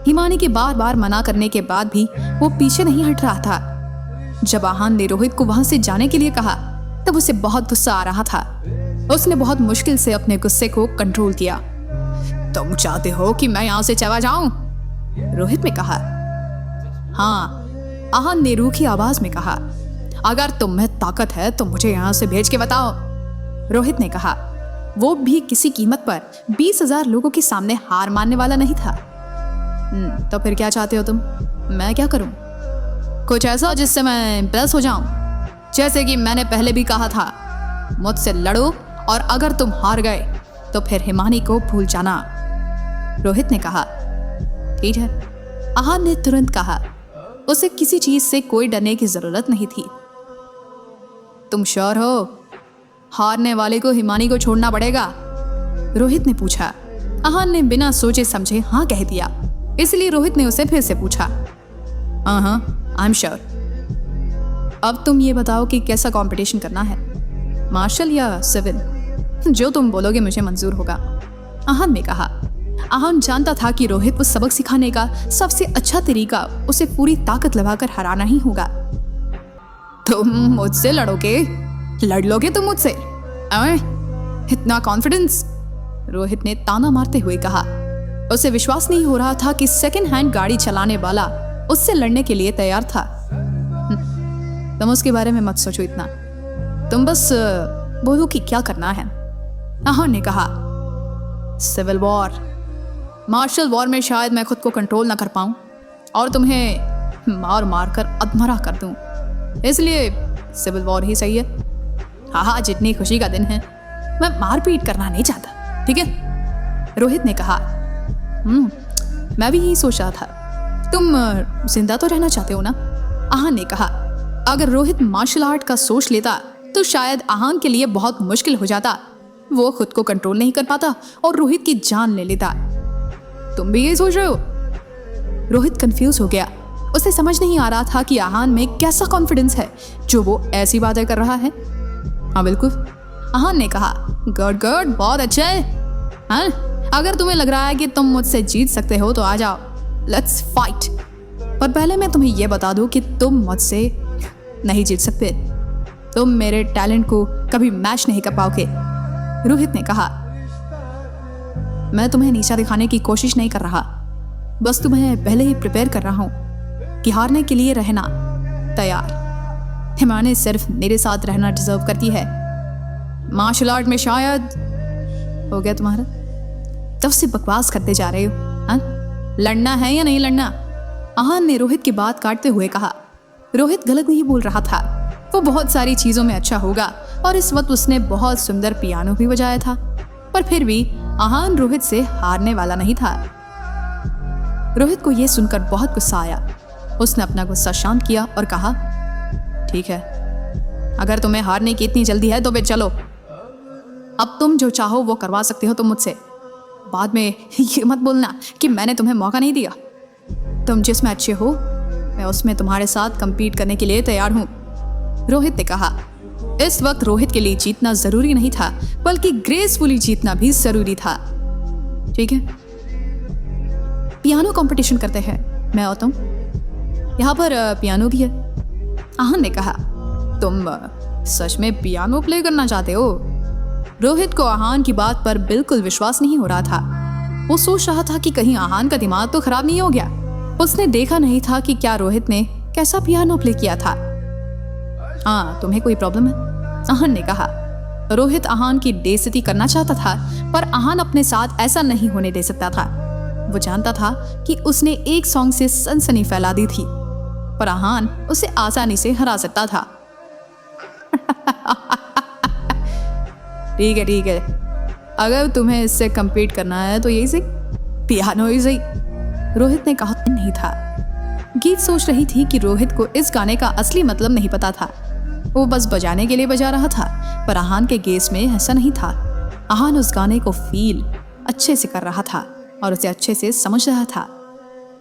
Speaker 2: हिमानी के बार बार मना करने के बाद भी वो पीछे नहीं हट रहा था। जब आहान ने रोहित को वहां से जाने के लिए कहा, तब उसे बहुत गुस्सा आ रहा था। उसने बहुत मुश्किल से अपने गुस्से को कंट्रोल किया। तुम चाहते हो कि मैं यहां से चला जाऊं? रोहित ने कहा। हाँ, आहान ने रूखी आवाज में कहा। अगर तुम में ताकत है तो मुझे यहां से भेज के बताओ, रोहित ने कहा। वो भी किसी कीमत पर 20,000 लोगों के सामने हार मानने वाला नहीं था। तो फिर क्या चाहते हो तुम? मैं क्या करूं? कुछ ऐसा जिससे मैं इम्प्रेस हो जाऊं। जैसे कि मैंने पहले भी कहा था, मुझसे लड़ो और अगर तुम हार गए तो फिर हिमानी को भूल जाना, रोहित ने कहा। ठीक है, आहान ने तुरंत कहा। उसे किसी चीज से कोई डरने की जरूरत नहीं थी। तुम श्योर हो? हारने वाले को हिमानी को छोड़ना पड़ेगा, रोहित ने पूछा। आहान ने बिना सोचे समझे हाँ कह दिया, इसलिए रोहित ने उसे फिर से पूछा। हाँ, आई एम श्योर। अब तुम ये बताओ कि कैसा कंपटीशन करना है, मार्शल या सिविल? जो तुम बोलोगे मुझे मंजूर होगा, आहान ने कहा। आहान जानता था कि रोहित को सबक सिखाने का सबसे अच्छा तरीका उसे पूरी ताकत लगाकर हराना ही होगा। तुम मुझसे लड़ोगे? लड़ लोगे तुम मुझसे? इतना कॉन्फिडेंस? रोहित ने ताना मारते हुए कहा। उसे विश्वास नहीं हो रहा था कि सेकंड हैंड गाड़ी चलाने वाला उससे लड़ने के लिए तैयार था। तुम उसके बारे में मत सोचो इतना, तुम बस बोलो कि क्या करना है, आहान ने कहा। सिविल वॉर, मार्शल वॉर में शायद मैं खुद को कंट्रोल ना कर पाऊं और तुम्हें मार मार कर अधमरा कर दूं, इसलिए सिविल वॉर ही सही है। हाँ, जितनी खुशी का दिन है, मैं मारपीट करना नहीं चाहता, ठीक है, रोहित ने कहा। मैं भी यही सोच रहा था। तुम जिंदा तो रहना चाहते हो ना, आहान ने कहा। अगर रोहित मार्शल आर्ट का सोच लेता तो शायद आहान के लिए बहुत मुश्किल हो जाता। वो खुद को कंट्रोल नहीं कर पाता और रोहित की जान ले लेता। तुम भी यही सोच रहे हो? रोहित कंफ्यूज हो गया। उसे समझ नहीं आ रहा था कि आहान में कैसा कॉन्फिडेंस है जो वो ऐसी बातें कर रहा है। हाँ बिल्कुल, आहान ने कहा। गुड गुड, बहुत अच्छा है। हाँ, अगर तुम्हें लग रहा है कि तुम मुझसे जीत सकते हो तो आ जाओ, लेट्स फाइट। पर पहले मैं तुम्हें यह बता दूं कि तुम मुझसे नहीं जीत सकते। तुम मेरे टैलेंट को कभी मैच नहीं कर पाओगे। रोहित ने कहा, मैं तुम्हें नीचा दिखाने की कोशिश नहीं कर रहा, बस तुम्हें पहले ही प्रिपेयर कर रहा हूं कि हारने के लिए रहना तैयार। हिमानी सिर्फ मेरे साथ रहना डिजर्व करती है। मार्शल आर्ट में शायद हो गया तुम्हारा, तब से बकवास करते जा रहे हो। हाँ, लड़ना है या नहीं लड़ना? आहान ने रोहित की बात काटते हुए कहा। रोहित गलत नहीं बोल रहा था, वो बहुत सारी चीजों में अच्छा होगा और इस वक्त उसने बहुत सुंदर पियानो भी बजाया था, पर फिर भी आहान रोहित से हारने वाला नहीं था। रोहित को यह सुनकर बहुत गुस्सा आया। उसने अपना गुस्सा शांत किया और कहा, ठीक है, अगर तुम्हें हारने की इतनी जल्दी है तो फिर चलो। अब तुम जो चाहो वो करवा सकते हो तुम मुझसे। बाद में ये मत बोलना कि मैंने तुम्हें मौका नहीं दिया। तुम जिसमें अच्छे हो मैं उसमें तुम्हारे साथ compete करने के लिए तैयार हूँ, रोहित ने कहा। इस वक्त रोहित के लिए जीतना जरूरी नहीं था, बल्कि ग्रेसफुली जीतना भी जरूरी था। ठीक है, पियानो कंपटीशन करते हैं, मैं और तुम। यहाँ पर पियानो भी है, आहान ने कहा। तुम सच में पियानो प्ले करना चाहते हो? रोहित को आहान की बात पर बिल्कुल विश्वास नहीं हो रहा था। वो सोच रहा था कि कहीं आहान का दिमाग तो खराब नहीं हो गया। उसने देखा नहीं था कि क्या रोहित ने कैसा पियानो प्ले किया था। हाँ, तुम्हें कोई प्रॉब्लम है? आहान ने कहा। रोहित आहान की बेइज्जती करना चाहता था, पर आहान अपने साथ ऐसा नहीं होने दे सकता था। वो जानता था कि उसने एक सॉन्ग से सनसनी फैला दी थी, पर आहान उसे आसानी से हरा सकता था। ठीक है, अगर तुम्हें इससे compete करना है तो यही सही, पियानो ही सही, रोहित ने कहा। नहीं था। गीत सोच रही थी कि रोहित को इस गाने का असली मतलब नहीं पता था। वो बस बजाने के लिए बजा रहा था, पर आहान के गेस में ऐसा नहीं था। आहान उस गाने को फील अच्छे से कर रहा था और उसे अच्छे से समझ रहा था।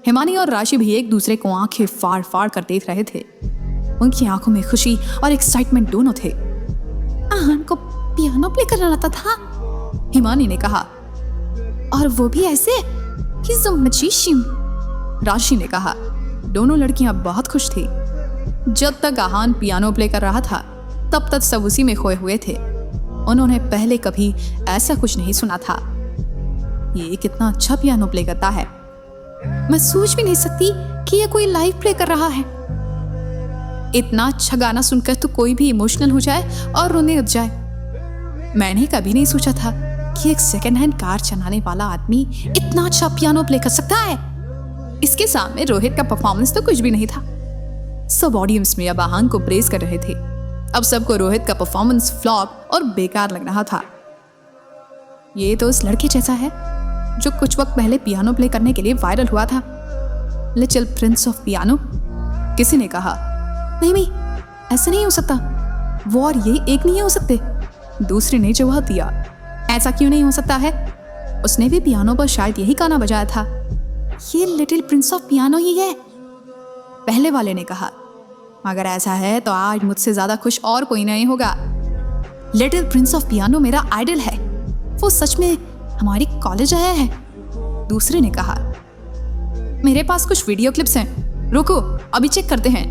Speaker 2: हिमानी और राशि भी एक दूसरे को आंखें फाड़ फाड़ कर देख रहे थे। उनकी आंखों में खुशी और एक्साइटमेंट दोनों थे। आहान को पियानो प्ले करना आता था, हिमानी ने कहा, और वो भी ऐसे। He's a magician, राशि ने कहा। दोनों लड़कियां बहुत खुश थी। जब तक आहान पियानो प्ले कर रहा था, तब तक सब उसी में खोए हुए थे। उन्होंने पहले कभी ऐसा कुछ नहीं सुना था। ये कितना अच्छा पियानो प्ले करता है। मैं सोच भी नहीं सकती कि ये कोई लाइव प्ले कर रहा है। इतना अच्छा गाना सुनकर तो कोई भी इमोशनल हो जाए और रोने लग जाए। मैंने कभी नहीं सोचा था कि एक सेकेंड हैंड कार चलाने वाला आदमी इतना अच्छा पियानो प्ले कर सकता है। इसके सामने रोहित का परफॉर्मेंस तो कुछ भी नहीं था। सब ऑडियंस में अब आहान को प्रेज कर रहे थे। अब सबको रोहित का परफॉर्मेंस फ्लॉप और बेकार लग रहा था। ये तो उस लड़के जैसा है जो कुछ वक्त पहले पियानो प्ले करने के लिए वायरल हुआ था, लिटिल प्रिंस ऑफ पियानो, किसी ने कहा। नहीं, ऐसा नहीं हो सकता, वो और ये एक नहीं हो सकते, दूसरे ने जवाब दिया। ऐसा क्यों नहीं हो सकता है? उसने भी पियानो पर शायद यही गाना बजाया था। ये लिटिल प्रिंस ऑफ पियानो ही है, पहले वाले ने कहा। अगर ऐसा है तो आज मुझसे ज्यादा खुश और कोई नहीं होगा। लिटिल प्रिंस ऑफ पियानो मेरा आइडल है, वो सच में हमारी कॉलेज आया है, दूसरे ने कहा। मेरे पास कुछ वीडियो क्लिप्स हैं, रुको अभी चेक करते हैं,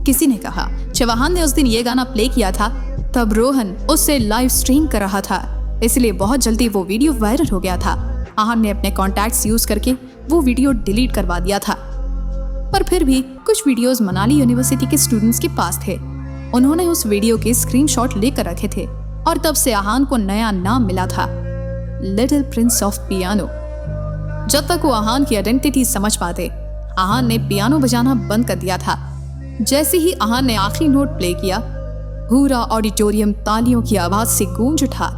Speaker 2: किसी ने कहा। चौहान ने उस दिन ये गाना प्ले किया था, तब रोहन उससे लाइव स्ट्रीम कर रहा था, इसलिए बहुत जल्दी वो वीडियो वायरल हो गया था। आहान ने अपने कॉन्टैक्ट्स यूज करके वो वीडियो डिलीट करवा दिया था, पर फिर भी कुछ वीडियोस मनाली यूनिवर्सिटी के स्टूडेंट्स के पास थे। उन्होंने उस वीडियो के स्क्रीनशॉट लेकर रखे थे और तब से आहान को नया नाम मिला था, लिटिल प्रिंस ऑफ पियानो। जब तक वो आहान की आइडेंटिटी समझ पाते, आहान ने पियानो बजाना बंद कर दिया था। जैसे ही आहान ने आखिरी नोट प्ले किया, पूरा ऑडिटोरियम तालियों की आवाज से गूंज उठा।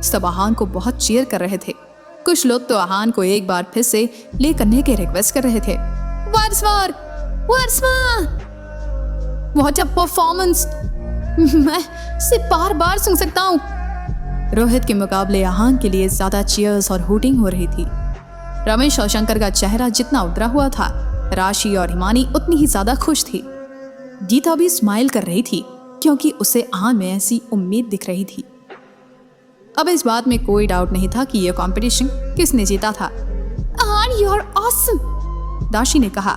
Speaker 2: सब आहान को बहुत चीयर कर रहे थे। कुछ लोग तो आहान को एक बार फिर से प्ले करने के रिक्वेस्ट कर रहे थे। Once more, what a performance! मैं इसे बार बार सुन सकता हूँ। रोहित के मुकाबले आहान के लिए ज्यादा चीयर्स और हूटिंग हो रही थी। रमेश और शंकर का चेहरा जितना उतरा हुआ था, राशि और हिमानी उतनी ही ज्यादा खुश थी। गीता भी स्माइल कर रही थी क्योंकि उसे आहान में ऐसी उम्मीद दिख रही थी। अब इस बात में कोई डाउट नहीं था कि यह कंपटीशन किसने जीता था। आहान, यू आर ऑसम, राशि ने कहा।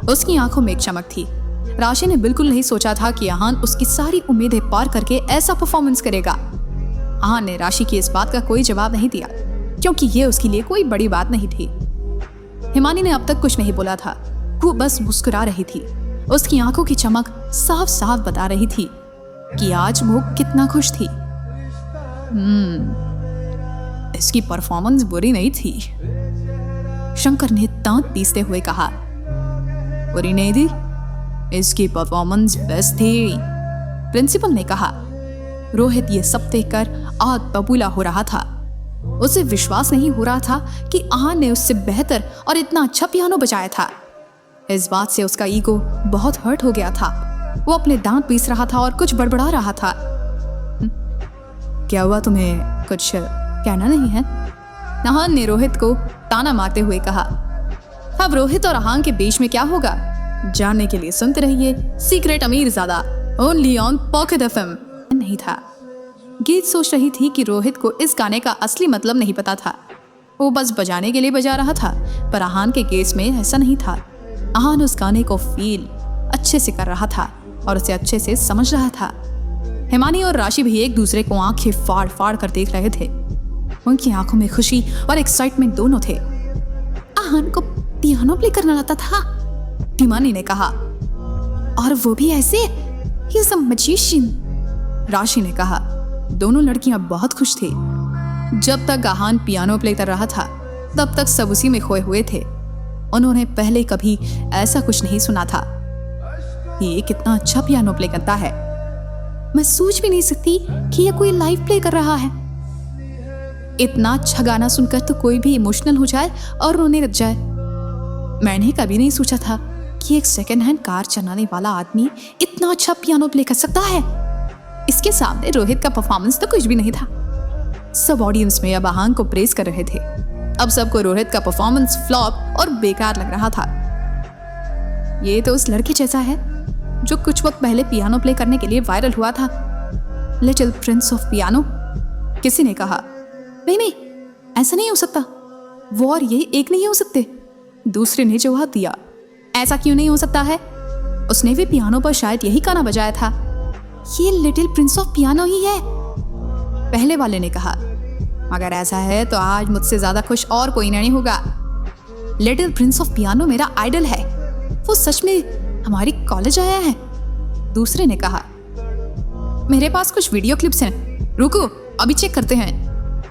Speaker 2: उसकी आंखों में एक चमक थी। राशि ने बिल्कुल नहीं सोचा था कि आहान उसकी सारी उम्मीदें पार करके ऐसा परफॉर्मेंस करेगा। आहान ने राशि की इस बात का कोई जवाब नहीं दिया, क्योंकि ये उसके लिए कोई बड़ी बात नहीं थी। हिमानी ने अब तक कुछ नहीं बोला था, वो बस मुस्कुरा रही थी। उसकी आंखों की चमक साफ साफ बता रही थी कि आज वो कितना खुश थी। इसकी परफॉर्मेंस बुरी नहीं थी, शंकर ने दांत पीसते हुए कहा। बुरी नहीं थी, इसकी परफॉर्मेंस बेस्ट थी, प्रिंसिपल ने कहा। रोहित ये सब देखकर आग बबूला हो रहा था। उसे विश्वास नहीं हो रहा था कि आहान ने उससे बेहतर और इतना अच्छा पियानो बजाया था। इस बात से उसका ईगो बहुत हर्ट हो गया था। वो अपने दांत पीस रहा था और कुछ बड़बड़ा रहा था। क्या हुआ, तुम्हें कुछ कहना नहीं है? आहान ने रोहित को ताना मारते हुए कहा। अब रोहित और आहान के बीच में क्या होगा, जानने के लिए सुनते रहिए secret Amirzada, only on Pocket FM. नहीं था। गीत सोच रही थी कि रोहित को इस गाने का असली मतलब नहीं पता था। वो बस बजाने के लिए बजा रहा था, पर आहान के केस में ऐसा नहीं था। आहान उस गाने को फील अच्छे से कर रहा था और उसे अच्छे से समझ रहा था। हिमानी और राशि भी एक दूसरे को आंखें फाड़ फाड़ कर देख रहे थे। उनकी आंखों में खुशी और एक्साइटमेंट दोनों थे। आहान को पियानो प्ले करना आता था, हिमानी ने कहा, और वो भी ऐसे, ही इज अ मैजिशियन, राशि ने कहा। दोनों लड़कियां बहुत खुश थी। जब तक आहान पियानो प्ले कर रहा था तब तक सब उसी में खोए हुए थे। उन्होंने पहले कभी ऐसा कुछ नहीं सुना था। ये कितना अच्छा पियानो प्ले करता है, मैं सोच भी नहीं सकती कि ये कोई लाइव प्ले कर रहा है। इतना अच्छा गाना सुनकर तो कोई भी इमोशनल हो जाए और रोने लग जाए। मैंने कभी नहीं सोचा था कि एक सेकेंड हैंड कार चलाने वाला आदमी इतना अच्छा पियानो प्ले कर सकता है। इसके सामने रोहित का परफॉर्मेंस तो कुछ भी नहीं था। सब ऑडियंस में अब आहान को प्रेज कर रहे थे। अब सबको रोहित का परफॉर्मेंस फ्लॉप और बेकार लग रहा था। ये तो उस लड़के जैसा है जो कुछ वक्त पहले पियानो प्ले करने के लिए वायरल हुआ था, लिटिल प्रिंस ऑफ पियानो, किसी ने कहा। नहीं, ऐसा नहीं हो सकता, वो और ये एक नहीं हो सकते, दूसरे ने जवाब दिया। ऐसा क्यों नहीं हो सकता है, उसने भी पियानो पर शायद यही गाना बजाया था, ये लिटिल प्रिंस ऑफ पियानो ही है, पहले वाले ने कहा। अगर ऐसा है तो आज मुझसे ज्यादा खुश और कोई नहीं होगा। लिटिल प्रिंस ऑफ पियानो मेरा आइडल है, वो सच में हमारी कॉलेज आया है, दूसरे ने कहा। मेरे पास कुछ वीडियो क्लिप्स हैं, रुको अभी चेक करते हैं,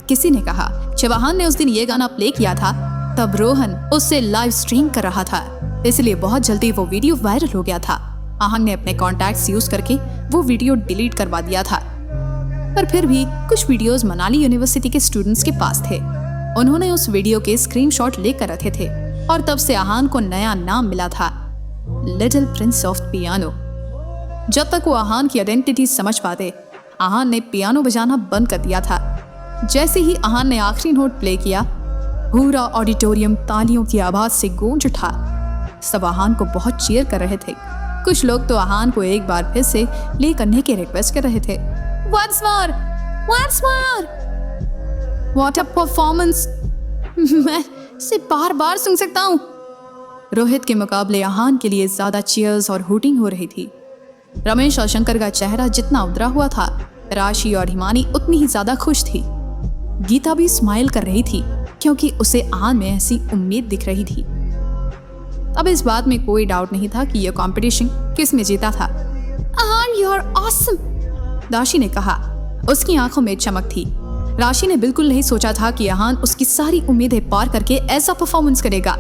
Speaker 2: किसी ने कहा। जब आहान ने उस दिन ये गाना प्ले किया था तब रोहन उससे लाइव स्ट्रीम कर रहा था, इसलिए बहुत जल्दी वो वीडियो वायरल हो गया था। आहान ने अपने कॉन्टैक्ट्स यूज करके वो वीडियो डिलीट करवा दिया था, पर फिर भी कुछ वीडियोस मनाली यूनिवर्सिटी के स्टूडेंट्स के पास थे। उन्होंने उस वीडियो के स्क्रीनशॉट लेकर रखे थे और तब से आहान को नया नाम मिला था, लिटिल प्रिंस ऑफ पियानो। जब तक वो आहान की आइडेंटिटी समझ पाते, आहान ने पियानो बजाना बंद कर दिया था। जैसे ही आहान ने आखिरी नोट प्ले किया, पूरा ऑडिटोरियम तालियों की आवाज से गूंज उठा। सब आहान को बहुत चीयर कर रहे थे। कुछ लोग तो आहान को एक बार फिर से प्ले करने की रिक्वेस्ट कर रहे थे। Once more! What a performance! मैं इसे बार बार सुन सकता हूँ। रोहित के मुकाबले आहान के लिए ज्यादा चीयर्स और हूटिंग हो रही थी। रमेश और शंकर का चेहरा जितना उतरा हुआ था, राशि और हिमानी उतनी ही ज्यादा खुश थी। गीता भी स्माइल कर रही थी क्योंकि उसे आहान में ऐसी उम्मीद दिख रही थी। अब इस बात में कोई डाउट नहीं था कि यह कंपटीशन किस में जीता था। आहान, यू आर ऑसम, राशि ने कहा। उसकी आंखों में चमक थी। राशि ने बिल्कुल नहीं सोचा था कि आहान उसकी सारी उम्मीदें पार करके ऐसा परफॉर्मेंस करेगा।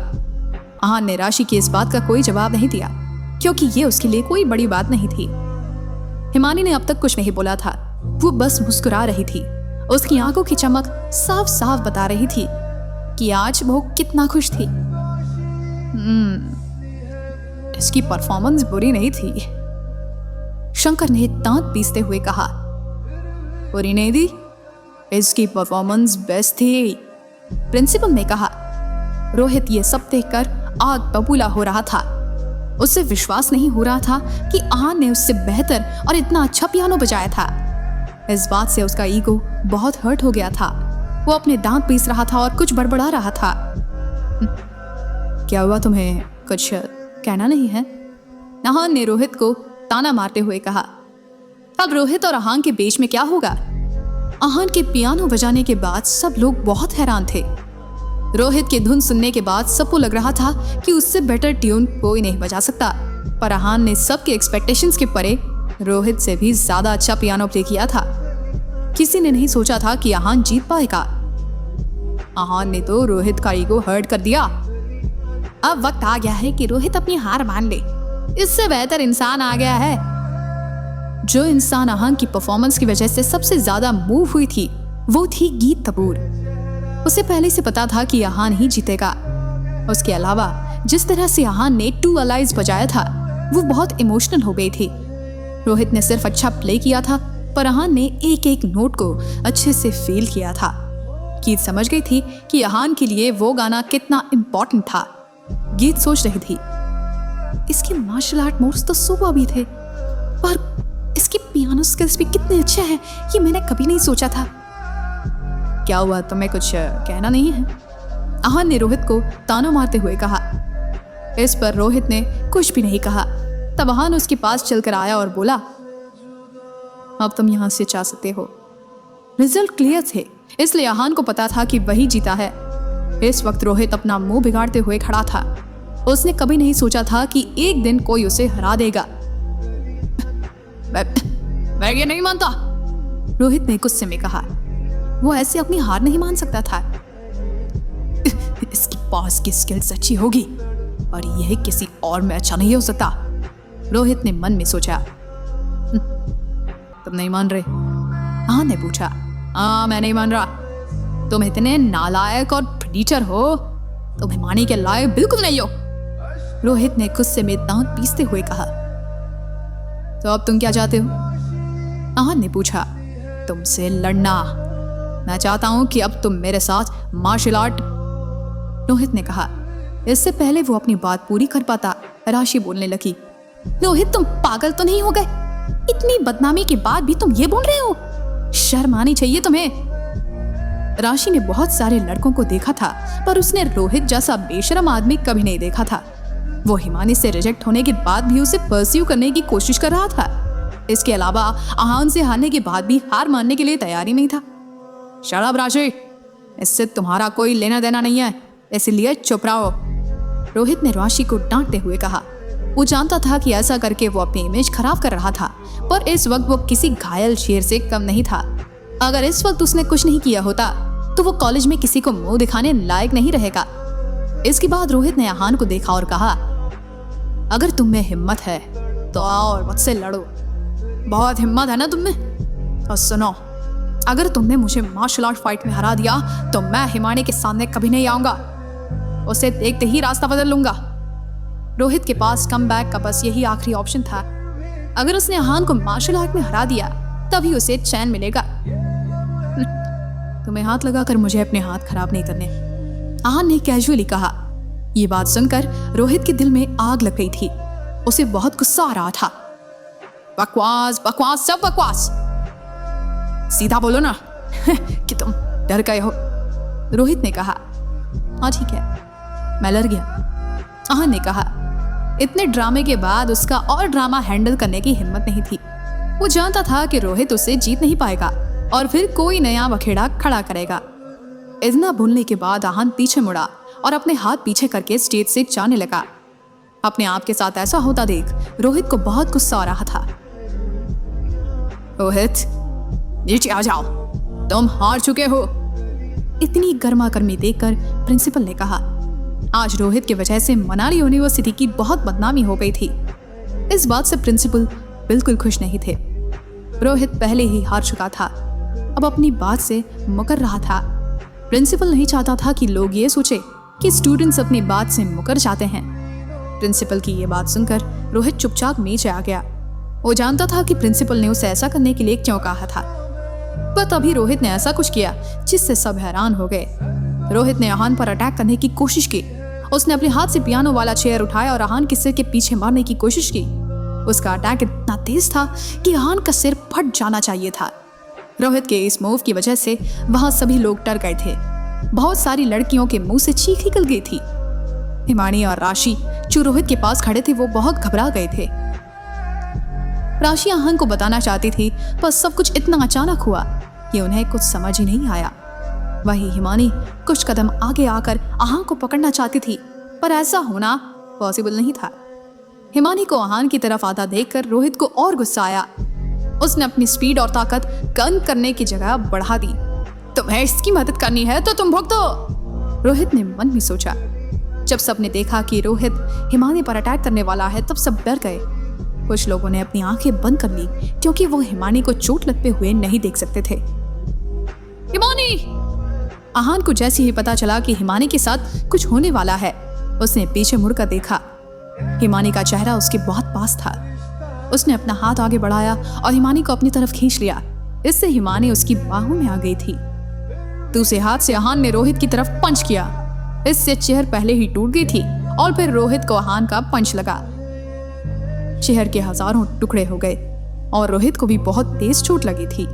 Speaker 2: आहान ने राशि की इस बात का कोई जवाब नहीं दिया क्योंकि ये उसके लिए कोई बड़ी बात नहीं थी। हिमानी ने अब तक कुछ नहीं बोला था, वो बस मुस्कुरा रही थी। उसकी आंखों की चमक साफ साफ बता रही थी कि आज वो कितना खुश थी। इसकी परफॉर्मेंस बुरी नहीं थी, शंकर ने दांत पीसते हुए कहा। बुरी नहीं थी, इसकी परफॉर्मेंस बेस्ट थी, प्रिंसिपल ने कहा। रोहित ये सब देखकर आग बबूला हो रहा था। उसे विश्वास नहीं हो रहा था कि आहान ने उससे बेहतर और इतना अच्छा पियानो बजाया था। इस बात से उसका ईगो बहुत हर्ट हो गया था। वो अपने दांत पीस रहा था और कुछ बड़बड़ा रहा था। क्या हुआ, तुम्हें कुछ कहना नहीं है? आहान ने रोहित को ताना मारते हुए कहा। अब रोहित और आहान के बीच में क्या होगा, आहान के पियानो बजाने के बाद सब लोग बहुत हैरान थे। रोहित की धुन सुनने के बाद सबको लग रहा था कि उससे बेटर ट्यून कोई नहीं बजा सकता, पर आहान ने सबके एक्सपेक्टेशंस के परे रोहित से भी ज्यादा अच्छा पियानो प्ले किया था। किसी ने नहीं सोचा था कि आहान जीत पाएगा। आहान ने तो रोहित का ईगो हर्ट कर दिया। अब वक्त आ गया है कि रोहित अपनी हार मान ले। इससे बेहतर इंसान आ गया है। जो इंसान आहान की परफॉर्मेंस की वजह से सबसे ज्यादा मूव हुई थी वो थी गीत तबूर। उसे पहले से पता था कि आहान ही जीतेगा। उसके अलावा जिस तरह से आहान ने टू अलाइज बजाया था वो बहुत इमोशनल हो गई थी। रोहित ने सिर्फ अच्छा प्ले किया था, पर आहान ने एक एक नोट को अच्छे से फील किया था। गीत समझ गई थी कि आहान के लिए वो गाना कितना इम्पोर्टेंट था। गीत सोच रही थी, इसके मार्शल आर्ट मूव्स तो सुबह भी थे, पर इसके पियानो स्किल्स भी कितने अच्छे हैं, ये मैंने कभी नहीं सोचा था। क्या हुआ, तुम्हें कुछ कहना नहीं है? आहान ने रोहित को ताना मारते हुए कहा। इस पर रोहित ने कुछ भी नहीं कहा। तब आहान उसके पास चलकर आया और बोला, अब तुम यहां से जा सकते हो। रिजल्ट क्लियर थे, इसलिए आहान को पता था कि वही जीता है। इस वक्त रोहित अपना मुंह बिगाड़ते हुए खड़ा था। उसने कभी नहीं सोचा था कि एक दिन कोई उसे हरा देगा। मैं ये नहीं मानता, रोहित ने गुस्से में कहा। वो ऐसे अपनी हार नहीं मान सकता था। इसकी पास की स्किल्स अच्छी होगी और यह किसी और में अच्छा नहीं हो सकता, रोहित ने मन में सोचा। तुम नहीं मान रहे? आहान ने पूछा। हाँ, मैं नहीं मान रहा। तुम इतने नालायक और प्रीचर हो, तुम्हें मानने के लायक बिल्कुल नहीं हो, रोहित ने गुस्से में दांत पीसते हुए कहा। तो अब तुम क्या चाहते हो? आहान ने पूछा। तुमसे लड़ना। मैं चाहता हूं कि अब तुम मेरे साथ मार्शल आर्ट, रोहित ने कहा। इससे पहले वो अपनी बात पूरी कर पाता, राशि बोलने लगी। रोहित, तुम पागल तो नहीं हो गए? इतनी बदनामी के बाद भी तुम ये बोल रहे हो? शर्म आनी चाहिए तुम्हें। राशि ने बहुत सारे लड़कों को देखा था, पर उसने रोहित जैसा बेशरम आदमी कभी नहीं देखा था। वो हिमानी से रिजेक्ट होने के बाद भी उसे परस्यू करने की कोशिश कर रहा था। इसके अलावा आहान से हारने के बाद भी हार मानने के लिए तैयारी नहीं था। शट अप राशि, इससे तुम्हारा कोई लेना देना नहीं है, इसलिए चुप रहो, रोहित ने राशि को डांटते हुए कहा। वो जानता था कि ऐसा करके वो अपनी इमेज खराब कर रहा था, पर इस वक्त वो किसी घायल शेर से कम नहीं था। अगर इस वक्त उसने कुछ नहीं किया होता तो वो कॉलेज में किसी को मुंह दिखाने लायक नहीं रहेगा। इसके बाद रोहित ने आहान को देखा और कहा, अगर तुम में हिम्मत है तो आओ और मुझसे लड़ो। बहुत हिम्मत है ना तुम में? और सुनो, अगर तुमने मुझे मार्शल आर्ट फाइट में हरा दिया तो मैं हिमानी के सामने कभी नहीं आऊंगा। उसे देखते ही रास्ता बदल लूंगा। रोहित के पास कम बैक का बस यही आखिरी ऑप्शन था। अगर उसने आहान को मार्शल आर्ट में हरा दिया तभी उसे चैन मिलेगा। तुम्हें हाथ लगाकर मुझे अपने हाथ खराब नहीं करने, आहान ने कैजुअली कहा। ये बात सुनकर रोहित के दिल में आग लग गई थी। उसे बहुत गुस्सा आ रहा था। बकवास बकवास, सब बकवास। सीधा बोलो ना कि तुम डर गए हो, रोहित ने कहा। हाँ ठीक है, मैं डर गया, आहान ने कहा। इतने ड्रामे के बाद उसका और ड्रामा हैंडल करने की हिम्मत नहीं थी। वो जानता था कि रोहित उसे जीत नहीं पाएगा और फिर कोई नया बखेड़ा खड़ा करेगा। इतना बोलने के बाद आहान पीछे मुड़ा और अपने हाथ पीछे करके स्टेज से जाने लगा। अपने आप के साथ ऐसा होता देख रोहित को बहुत गुस्सा आ रहा था। रोहित, नीचे आ जाओ, तुम हार चुके हो, इतनी गर्मा गर्मी देखकर प्रिंसिपल ने कहा। आज रोहित की वजह से मनाली यूनिवर्सिटी की बहुत बदनामी हो गई थी। इस बात से प्रिंसिपल बिल्कुल खुश नहीं थे। रोहित पहले ही हार चुका था, अब अपनी बात से मुकर रहा था। प्रिंसिपल नहीं चाहता था कि लोग ये सोचे कि स्टूडेंट्स अपनी बात से मुकर जाते हैं। प्रिंसिपल की ये बात सुनकर रोहित चुपचाप नीचे आ गया। वो जानता था कि प्रिंसिपल ने उसे ऐसा करने के लिए क्यों कहा था, पर तभी रोहित ने ऐसा कुछ किया जिससे सब हैरान हो गए। रोहित ने आहान पर अटैक करने की कोशिश की। उसने अपने हाथ से पियानो वाला चेयर उठाया और आहान के सिर के पीछे मारने की कोशिश की। उसका अटैक इतना तेज था कि आहान का सिर फट जाना चाहिए था। रोहित के इस मूव की वजह से वहां सभी लोग डर गए थे। बहुत सारी लड़कियों के मुंह से चीख निकल गई थी। हिमानी और राशि जो रोहित के पास खड़े थे वो बहुत घबरा गए थे। राशि आहान को बताना चाहती थी, पर सब कुछ इतना अचानक हुआ कि उन्हें कुछ समझ ही नहीं आया। वही हिमानी कुछ कदम आगे आकर आहान को पकड़ना चाहती थी, पर ऐसा होना पॉसिबल नहीं था। हिमानी को आहान की तरफ आता देखकर रोहित को और गुस्सा आया। उसने अपनी स्पीड और ताकत कम करने की जगह बढ़ा दी। तुम्हें इसकी मदद करनी है तो तुम भुगतो, रोहित ने मन में सोचा। जब सबने देखा कि रोहित हिमानी पर अटैक करने वाला है तब सब डर गए। कुछ लोगों ने अपनी आंखें बंद कर ली क्योंकि वो हिमानी को चोट लगते हुए नहीं देख सकते थे। हिमानी! आहान को जैसे ही पता चला कि हिमानी के साथ कुछ होने वाला है, उसने पीछे मुड़कर देखा। हिमानी का चेहरा उसके बहुत पास था। उसने अपना हाथ आगे बढ़ाया और हिमानी को अपनी तरफ खींच लिया। इससे हिमानी उसकी बाहों में आ गई थी। दूसरे हाथ से आहान ने रोहित की तरफ पंच किया। इससे चेहर पहले ही टूट गई थी और फिर रोहित को आहान का पंच लगा। चेहर के हजारों टुकड़े हो गए और रोहित को भी बहुत तेज चोट लगी थी।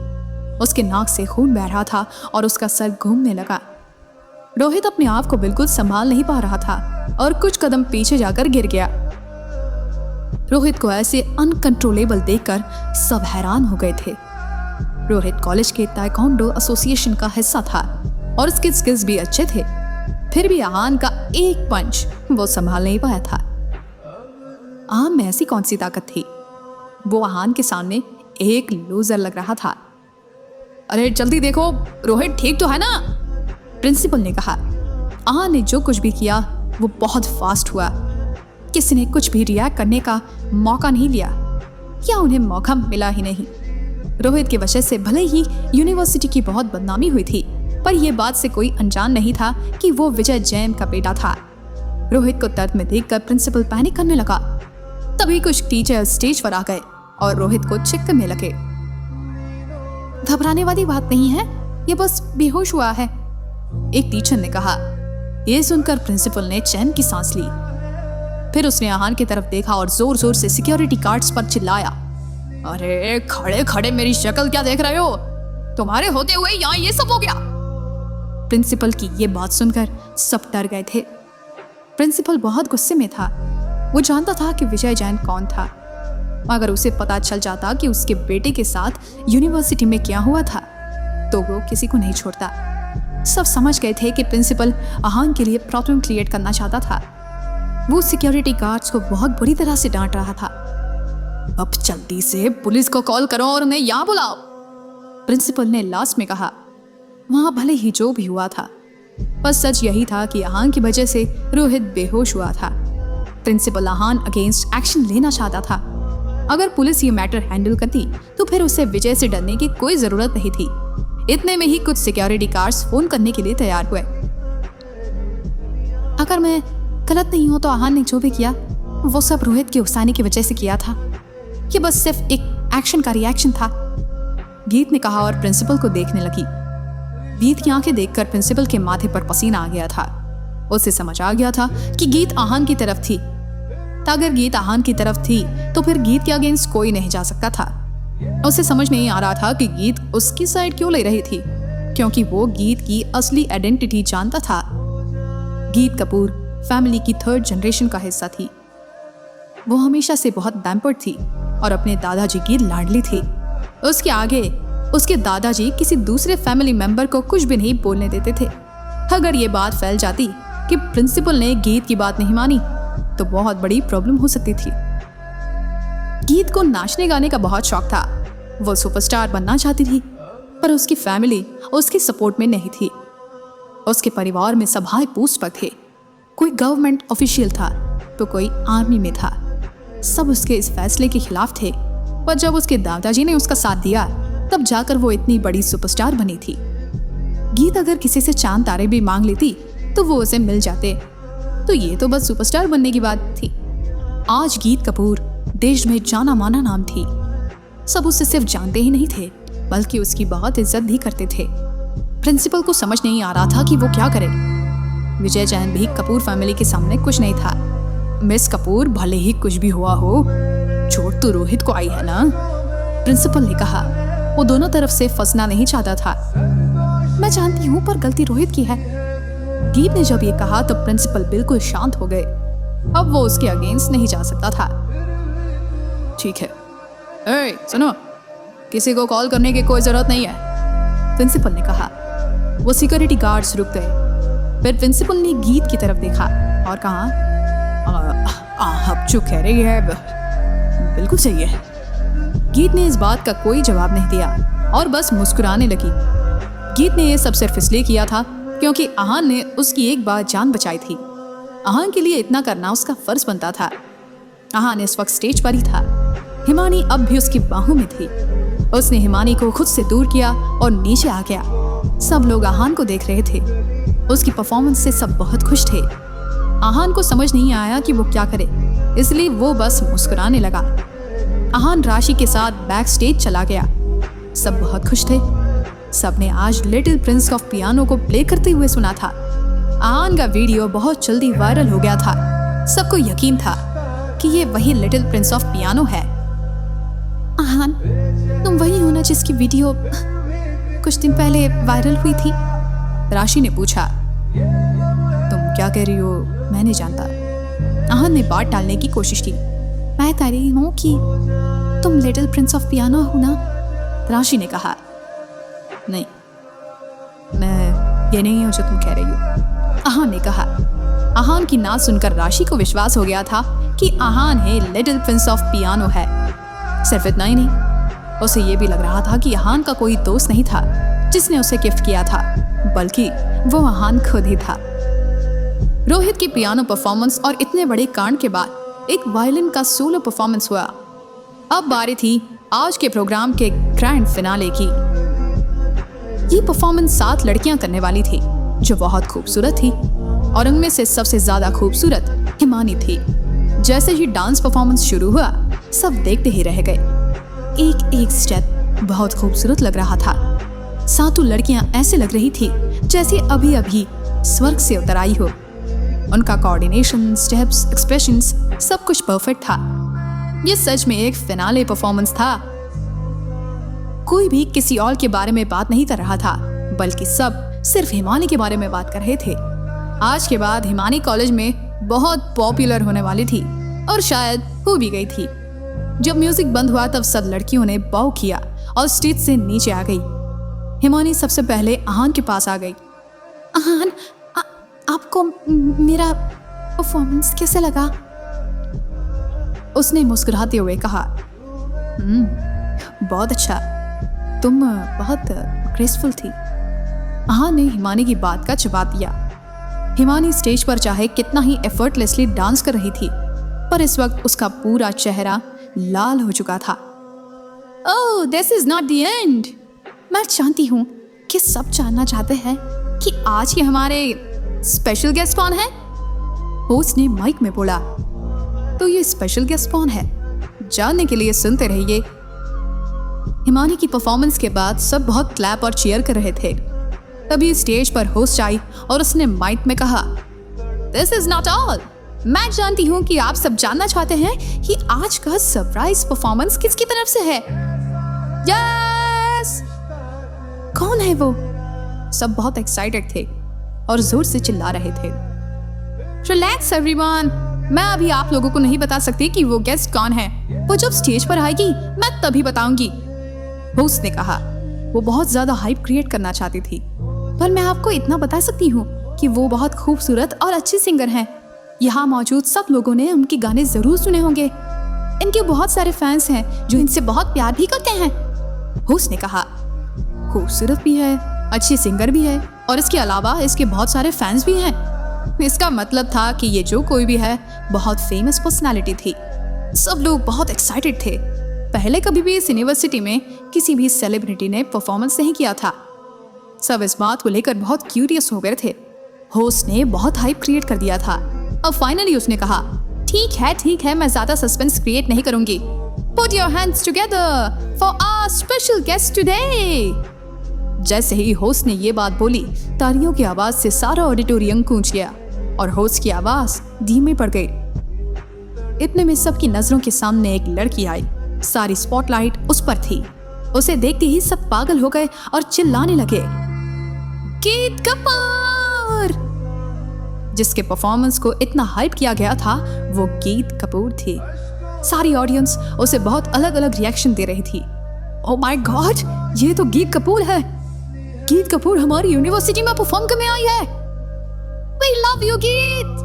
Speaker 2: उसके नाक से खून बह रहा था और उसका सर घूमने लगा। रोहित अपने आप को बिल्कुल संभाल नहीं पा रहा था और कुछ कदम पीछे जाकर गिर गया। रोहित को ऐसे अनकंट्रोलेबल देखकर सब हैरान हो गए थे। रोहित कॉलेज के ताइक्वांडो एसोसिएशन का हिस्सा था और उसके स्किल्स भी अच्छे थे। फिर भी आहान का एक पंच वो संभाल नहीं पाया था। आहान में ऐसी कौन सी ताकत थी? वो आहान के सामने एक लूजर लग रहा था। अरे जल्दी देखो, रोहित ठीक तो है ना? प्रिंसिपल ने कहा। आहान ने जो कुछ भी किया वो बहुत फास्ट हुआ। किसी ने कुछ भी रिएक्ट करने का मौका नहीं लिया या उन्हें मौका मिला ही नहीं। रोहित की वजह से भले ही यूनिवर्सिटी की बहुत बदनामी हुई थी, पर यह बात से कोई अनजान नहीं था कि वो विजय जैन का बेटा था। रोहित को दर्द में देखकर प्रिंसिपल पैनिक करने लगा। तभी कुछ टीचर स्टेज पर आ गए और रोहित को चेक करने लगे। घबराने वाली बात नहीं है, ये बस बेहोश हुआ है, एक टीचर ने कहा। यह सुनकर प्रिंसिपल ने चैन की सांस ली। फिर उसने आहान की तरफ देखा और जोर जोर से सिक्योरिटी गार्ड्स पर चिल्लाया, अरे खड़े खड़े मेरी शक्ल क्या देख रहे हो? तुम्हारे होते हुए यहाँ ये सब हो गया। प्रिंसिपल की ये बात सुनकर सब डर गए थे। प्रिंसिपल बहुत गुस्से में था। वो जानता था कि विजय जैन कौन था। अगर उसे पता चल जाता कि उसके बेटे के साथ यूनिवर्सिटी में क्या हुआ था तो वो किसी को नहीं छोड़ता। सब समझ गए थे कि प्रिंसिपल आहान के लिए प्रॉब्लम क्रिएट करना चाहता था। वो सिक्योरिटी गार्ड्स को बहुत बुरी तरह से डांट रहा था। अब जल्दी से पुलिस को कॉल करो और उन्हें यहाँ बुलाओ, प्रिंसिपल ने लास्ट में कहा। वहां भले ही जो भी हुआ था, पर सच यही था कि आहान की वजह से रोहित बेहोश हुआ था। प्रिंसिपल आहान अगेंस्ट एक्शन लेना चाहता था। अगर पुलिस ये मैटर हैंडल करती तो फिर उसे विजय से डरने की कोई जरूरत नहीं थी। इतने में ही कुछ सिक्योरिटी गार्ड्स फोन करने के लिए तैयार हुए। अगर मैं गलत नहीं हूं तो आहान ने जो भी किया वो सब रोहित की उकसाने की वजह से किया था। ये बस सिर्फ एक एक्शन का रिएक्शन था, गीत ने कहा और प्रिंसिपल को देखने लगी। गीत की आंखें देखकर प्रिंसिपल के माथे पर पसीना आ गया था। उसे समझ आ गया था कि गीत आहान की तरफ थी। अगर गीत आहान की तरफ थी तो फिर गीत के अगेंस्ट कोई नहीं जा सकता था। उसे समझ नहीं आ रहा था कि गीत उसकी साइड क्यों ले रही थी, क्योंकि वो गीत की असली आइडेंटिटी जानता था। गीत कपूर फैमिली की 3rd जनरेशन का हिस्सा थी। वो हमेशा से बहुत पैम्पर्ड थी और अपने दादाजी की लाडली थी। उसके आगे उसके दादाजी किसी दूसरे फैमिली मेंबर को कुछ भी नहीं बोलने देते थे। अगर ये बात फैल जाती कि प्रिंसिपल ने गीत की बात नहीं मानी तो बहुत बड़ी प्रॉब्लम हो सकती थी। गीत को नाचने गाने का बहुत शौक था। वो सुपरस्टार बनना चाहती थी, पर उसकी फैमिली उसकी सपोर्ट में नहीं थी। उसके परिवार में सब हाई पोस्ट पर थे। कोई गवर्नमेंट ऑफिशियल था तो कोई आर्मी में था। सब उसके इस फैसले के खिलाफ थे, पर जब उसके दादाजी ने उसका साथ दिया तब जाकर वो इतनी बड़ी सुपरस्टार बनी थी। गीत अगर किसी से चांद तारे भी मांग लेती तो वो उसे मिल जाते। तो ये तो बस सुपरस्टार बनने की बात थी। आज गीत कपूर देश में जाना माना नाम थी। सब उसे सिर्फ जानते ही नहीं थे बल्कि उसकी बहुत इज्जत भी करते थे। प्रिंसिपल को समझ नहीं आ रहा था कि वो क्या करे। विजय जैन भी कपूर फैमिली के सामने कुछ नहीं था। मिस कपूर भले ही कुछ भी हुआ हो, चोट तो रोहित को आई है ना, प्रिंसिपल ने कहा। वो दोनों तरफ से फंसना नहीं चाहता था। मैं जानती हूँ पर गलती रोहित की है। गीत ने जब ये कहा तो प्रिंसिपल बिल्कुल शांत हो गए। अब वो उसके अगेंस्ट नहीं जा सकता था। ठीक है, सुनो, किसी को कॉल करने की कोई जरूरत नहीं है। प्रिंसिपल ने कहा। वो सिक्योरिटी गार्ड्स रुक गए। फिर प्रिंसिपल ने गीत की तरफ देखा और कहा, आप जो कह रही है बिल्कुल सही है। गीत ने इस बात का कोई जवाब नहीं दिया और बस मुस्कुराने लगी। गीत ने ये सब सिर्फ इसलिए किया था क्योंकि आहान ने उसकी एक बार जान बचाई थी। आहान के लिए इतना करना उसका फर्ज बनता था। आहान इस वक्त स्टेज पर ही था। हिमानी अब भी उसकी बाहों में थी। उसने हिमानी को खुद से दूर किया और नीचे आ गया। सब लोग आहान को देख रहे थे। उसकी परफॉर्मेंस से सब बहुत खुश थे। आहान को समझ नहीं आया कि वो क्या करे, इसलिए वो बस मुस्कुराने लगा। आहान राशि के साथ बैक स्टेज चला गया। सब बहुत खुश थे। सबने आज लिटिल प्रिंस ऑफ पियानो को प्ले करते हुए सुना था। आहान का वीडियो बहुत जल्दी वायरल हो गया था। सबको यकीन था कि ये वही लिटिल प्रिंस ऑफ पियानो है। आहान, तुम वही हो ना जिसकी वीडियो कुछ दिन पहले वायरल हुई थी? राशि ने पूछा। तुम क्या कह रही हो, मैं नहीं जानता। आहान ने बात टालने की कोशिश की। मैं कह रही हूँ कि तुम लिटिल प्रिंस ऑफ पियानो हो ना? राशि ने कहा। नहीं, मैं ये नहीं हूँ जो तुम कह रही हो, आहान ने कहा। आहान की ना सुनकर राशि को विश्वास हो गया था कि आहान है लिटिल प्रिंस ऑफ पियानो है। सिर्फ इतना ही नहीं, उसे ये भी लग रहा था कि आहान का कोई दोस्त नहीं था जिसने उसे गिफ्ट किया था, बल्कि वो आहान खुद ही था। रोहित की पियानो परफॉर्मेंस और इतने बड़े कांड के बाद एक वायलिन का सोलो परफॉर्मेंस हुआ। अब बारी थी आज के प्रोग्राम के ग्रैंड फिनाले की। ये परफॉर्मेंस 7 लड़कियां करने वाली थी जो बहुत खूबसूरत थी और उनमें से सबसे ज्यादा खूबसूरत हिमानी थी। जैसे ही डांस परफॉर्मेंस शुरू हुआ, सब देखते ही रह गए। एक एक स्टेप बहुत खूबसूरत लग रहा था। 7 लड़कियां ऐसे लग रही थी जैसे अभी अभी स्वर्ग से उतर आई हो। उनका कोऑर्डिनेशन, स्टेप्स, एक्सप्रेशंस सब कुछ परफेक्ट था। ये सच में एक फिनाले परफॉर्मेंस था। कोई भी किसी और के बारे में बात नहीं कर रहा था, बल्कि सब सिर्फ हिमानी के बारे में बात कर रहे थे। आज के बाद हिमानी कॉलेज में बहुत पॉपुलर होने वाली थी और शायद हो भी गई थी। जब म्यूजिक बंद हुआ तब सब लड़कियों ने बाव किया और स्टेज से नीचे आ गई। हिमानी सबसे पहले आहान के पास आ गई। आहान, आपको मेरा परफॉर्मेंस कैसे लगा? उसने मुस्कुराते हुए कहा, बहुत अच्छा, तुम बहुत ग्रेसफुल थी। आहान ने हिमानी की बात का जवाब दिया। हिमानी स्टेज पर चाहे कितना ही एफर्टलेसली डांस कर रही थी, पर इस वक्त उसका पूरा चेहरा लाल हो चुका था। Oh, this is not the end. मैं जानती हूँ कि सब जानना चाहते हैं कि आज के हमारे स्पेशल गेस्ट कौन है। होस्ट ने माइक में बोला। तो ये स्पेशल गेस्ट कौन है, जानने के लिए सुनते रहिए। हिमानी की परफॉर्मेंस के बाद सब बहुत क्लैप और चीयर कर रहे थे। तभी स्टेज पर होस्ट आई और उसने माइक में कहा, दिस इज नॉट ऑल। मैं जानती हूँ कि आप सब जानना चाहते हैं कि आज का सरप्राइज परफॉर्मेंस किसकी तरफ से है। यस, कौन है वो? सब बहुत एक्साइटेड थे और जोर से चिल्ला रहे थे। रिलैक्स एवरीवन, मैं अभी आप लोगों को नहीं बता सकती कि वो गेस्ट कौन है। वो जब स्टेज पर आएगी मैं तभी बताऊंगी। होस्ट ने कहा। वो बहुत ज्यादा हाइप क्रिएट करना चाहती थी, पर मैं आपको इतना बता सकती हूँ कि वो बहुत खूबसूरत और अच्छी सिंगर हैं। यहाँ मौजूद सब लोगों ने उनके गाने जरूर सुने होंगे। इनके बहुत सारे फैंस हैं जो इनसे बहुत प्यार भी करते हैं। होस्ट ने कहा, खूबसूरत भी है, अच्छी सिंगर भी है और इसके अलावा इसके बहुत सारे फैंस भी हैं। इसका मतलब था कि ये जो कोई भी है बहुत फेमस पर्सनालिटी थी। सब लोग बहुत एक्साइटेड थे। पहले कभी भी इस यूनिवर्सिटी में किसी भी सेलिब्रिटी ने परफॉर्मेंस नहीं किया था। सब इस बात को लेकर बहुत क्यूरियस हो गए थे। होस्ट ने बहुत हाइप क्रिएट कर दिया था। अब फाइनली उसने कहा, ठीक है, मैं ज्यादा सस्पेंस क्रिएट नहीं करूंगी। Put your hands together for our special guest today। जैसे ही होस्ट ने ये बात बोली, तालियों की आवाज से सारा ऑडिटोरियम गूंज गया और होस्ट की आवाज धीमी पड़ गई। इतने में सबकी नजरों के सामने एक लड़की आई। सारी स्पॉटलाइट उस पर थी। उसे देखते ही सब पागल हो गए और चिल्लाने लगे, गीत कपूर। जिसके परफॉर्मेंस को इतना हाइप किया गया था वो गीत कपूर थी। सारी ऑडियंस उसे बहुत अलग अलग रिएक्शन दे रही थी। ओह माय गॉड, ये तो गीत कपूर है। गीत कपूर हमारी यूनिवर्सिटी में परफॉर्म करने आई है। We love you, गीत।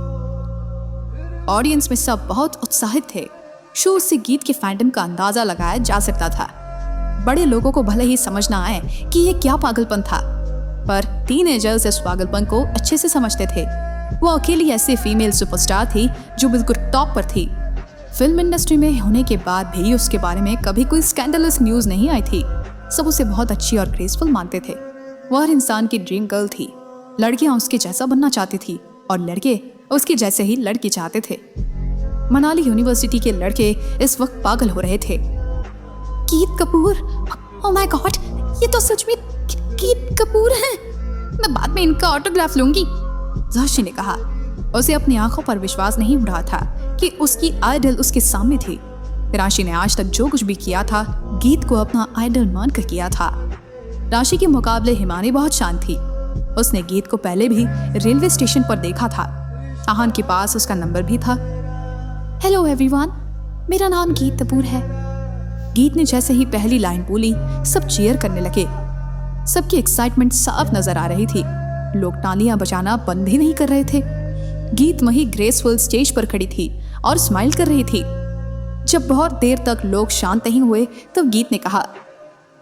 Speaker 2: ऑडियंस में सब बहुत उत्साहित थे। शो से गीत के फैंडम का अंदाजा लगाया जा सकता था। बड़े लोगों को भले ही समझ ना आए कि ये क्या पागलपन था, पर टीनेजर्स इस पागलपन को अच्छे से समझते थे। वो अकेली ऐसी फीमेल सुपरस्टार थी जो बिल्कुल टॉप पर थी। फिल्म इंडस्ट्री में होने के बाद भी उसके बारे में कभी कोई स्कैंडलस न्यूज नहीं आई थी। सब उसे बहुत अच्छी और ग्रेसफुल मानते थे। वो हर इंसान की ड्रीम गर्ल थी। लड़कियां उसके जैसा बनना चाहती थी और लड़के उसके जैसे ही लड़की चाहते थे। मनाली यूनिवर्सिटी के लड़के इस वक्त पागल हो रहे थे। गीत कपूर, ओह माय गॉड, ये तो सच में गीत कपूर हैं। मैं बाद में इनका ऑटोग्राफ लूंगी, राशि ने कहा। उसे अपनी आंखों पर विश्वास नहीं हो रहा था कि उसकी आइडल उसके सामने थी। राशि ने आज तक जो कुछ भी किया था गीत को अपना आइडल मानकर किया था। राशि के मुकाबले हिमानी बहुत शांत थी। उसने गीत को पहले भी रेलवे स्टेशन पर देखा था। आहान के पास उसका नंबर भी था। हेलो एवरीवन, मेरा नाम गीत कपूर है। गीत ने जैसे ही पहली लाइन बोली, सब चीयर करने लगे। सबकी एक्साइटमेंट साफ नजर आ रही थी। लोग तालियां बजाना बंद भी नहीं कर रहे थे। गीत वही ग्रेसफुल स्टेज पर खड़ी थी और स्माइल कर रही थी। जब बहुत देर तक लोग शांत नहीं हुए तब गीत ने कहा,